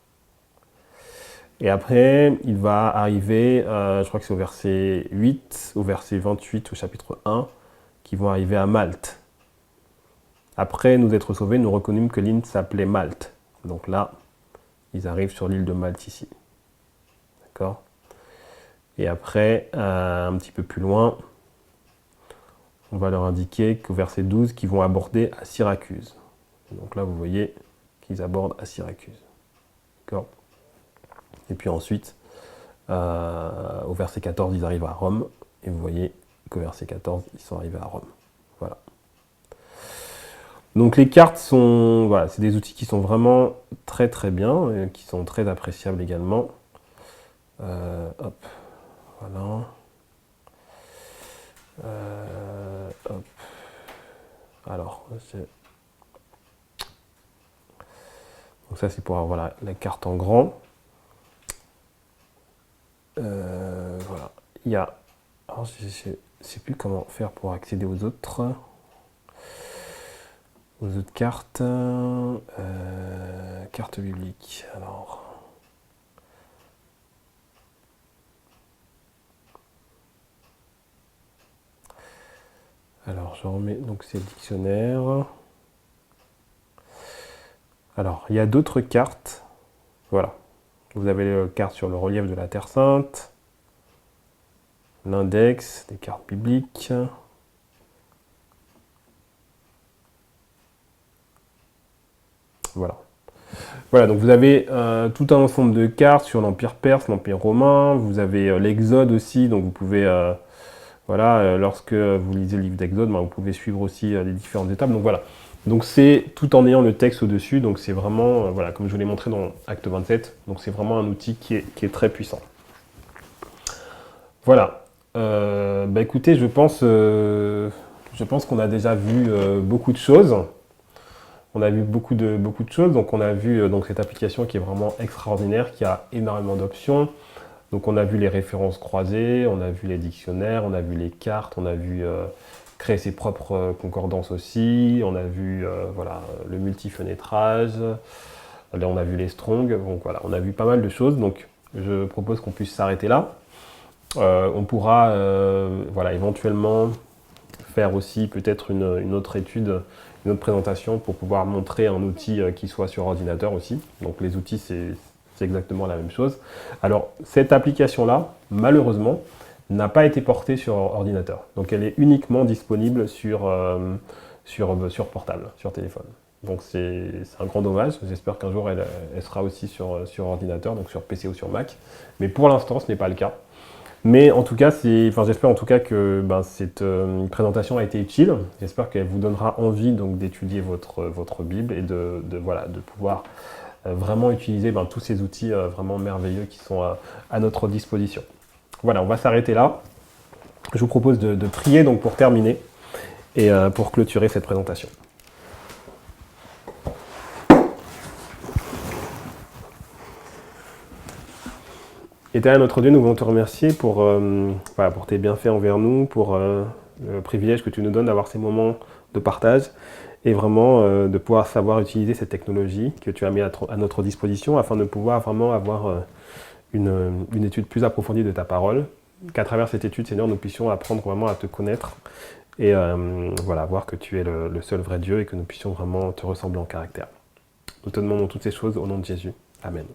Et après, il va arriver, je crois que c'est au verset 8, au verset 28, au chapitre 1, qu'ils vont arriver à Malte. Après nous être sauvés, nous reconnûmes que l'île s'appelait Malte. Donc là, ils arrivent sur l'île de Malte ici. D'accord? Et après, un petit peu plus loin, on va leur indiquer qu'au verset 12, qu'ils vont aborder à Syracuse. Donc là, vous voyez qu'ils abordent à Syracuse. D'accord? Et puis ensuite, au verset 14, ils arrivent à Rome. Et vous voyez qu'au verset 14, ils sont arrivés à Rome. Voilà. Donc les cartes sont, voilà, c'est des outils qui sont vraiment très très bien, qui sont très appréciables également. Hop, voilà. Hop. Alors, donc ça c'est pour avoir voilà, la carte en grand. Voilà. Il y a, alors je ne sais plus comment faire pour accéder aux autres cartes. Carte biblique. Alors je remets, donc c'est le dictionnaire. Alors, il y a d'autres cartes. Voilà. Vous avez les cartes sur le relief de la Terre Sainte, l'index, des cartes bibliques. Voilà. Voilà, donc vous avez tout un ensemble de cartes sur l'Empire perse, l'Empire romain. Vous avez l'Exode aussi, donc vous pouvez, voilà, lorsque vous lisez le livre d'Exode, vous pouvez suivre aussi les différentes étapes. Donc voilà. Donc c'est tout en ayant le texte au-dessus, donc c'est vraiment, voilà, comme je vous l'ai montré dans Acte 27, donc c'est vraiment un outil qui est très puissant. Voilà. Écoutez, je pense qu'on a déjà vu beaucoup de choses. On a vu beaucoup de choses. Donc on a vu donc cette application qui est vraiment extraordinaire, qui a énormément d'options. Donc on a vu les références croisées, on a vu les dictionnaires, on a vu les cartes, on a vu créer ses propres concordances aussi, on a vu voilà, le multifenêtrage, là on a vu les strong, donc voilà, on a vu pas mal de choses, donc je propose qu'on puisse s'arrêter là. On pourra voilà, éventuellement faire aussi peut-être une autre étude, une autre présentation pour pouvoir montrer un outil qui soit sur ordinateur aussi. Donc les outils, c'est exactement la même chose. Alors cette application-là, malheureusement, n'a pas été portée sur ordinateur. Donc elle est uniquement disponible sur portable, sur téléphone. Donc c'est un grand dommage. J'espère qu'un jour elle sera aussi sur ordinateur, donc sur PC ou sur Mac. Mais pour l'instant, ce n'est pas le cas. Mais en tout cas, j'espère en tout cas que cette présentation a été utile. J'espère qu'elle vous donnera envie d'étudier votre Bible et de pouvoir vraiment utiliser tous ces outils vraiment merveilleux qui sont à notre disposition. Voilà, on va s'arrêter là. Je vous propose de prier donc pour terminer et pour clôturer cette présentation. Éternel notre Dieu, nous voulons te remercier pour tes bienfaits envers nous, pour le privilège que tu nous donnes d'avoir ces moments de partage et vraiment de pouvoir savoir utiliser cette technologie que tu as mis à notre disposition afin de pouvoir vraiment avoir une étude plus approfondie de ta parole, qu'à travers cette étude, Seigneur, nous puissions apprendre vraiment à te connaître et voir que tu es le seul vrai Dieu et que nous puissions vraiment te ressembler en caractère. Nous te demandons toutes ces choses au nom de Jésus. Amen.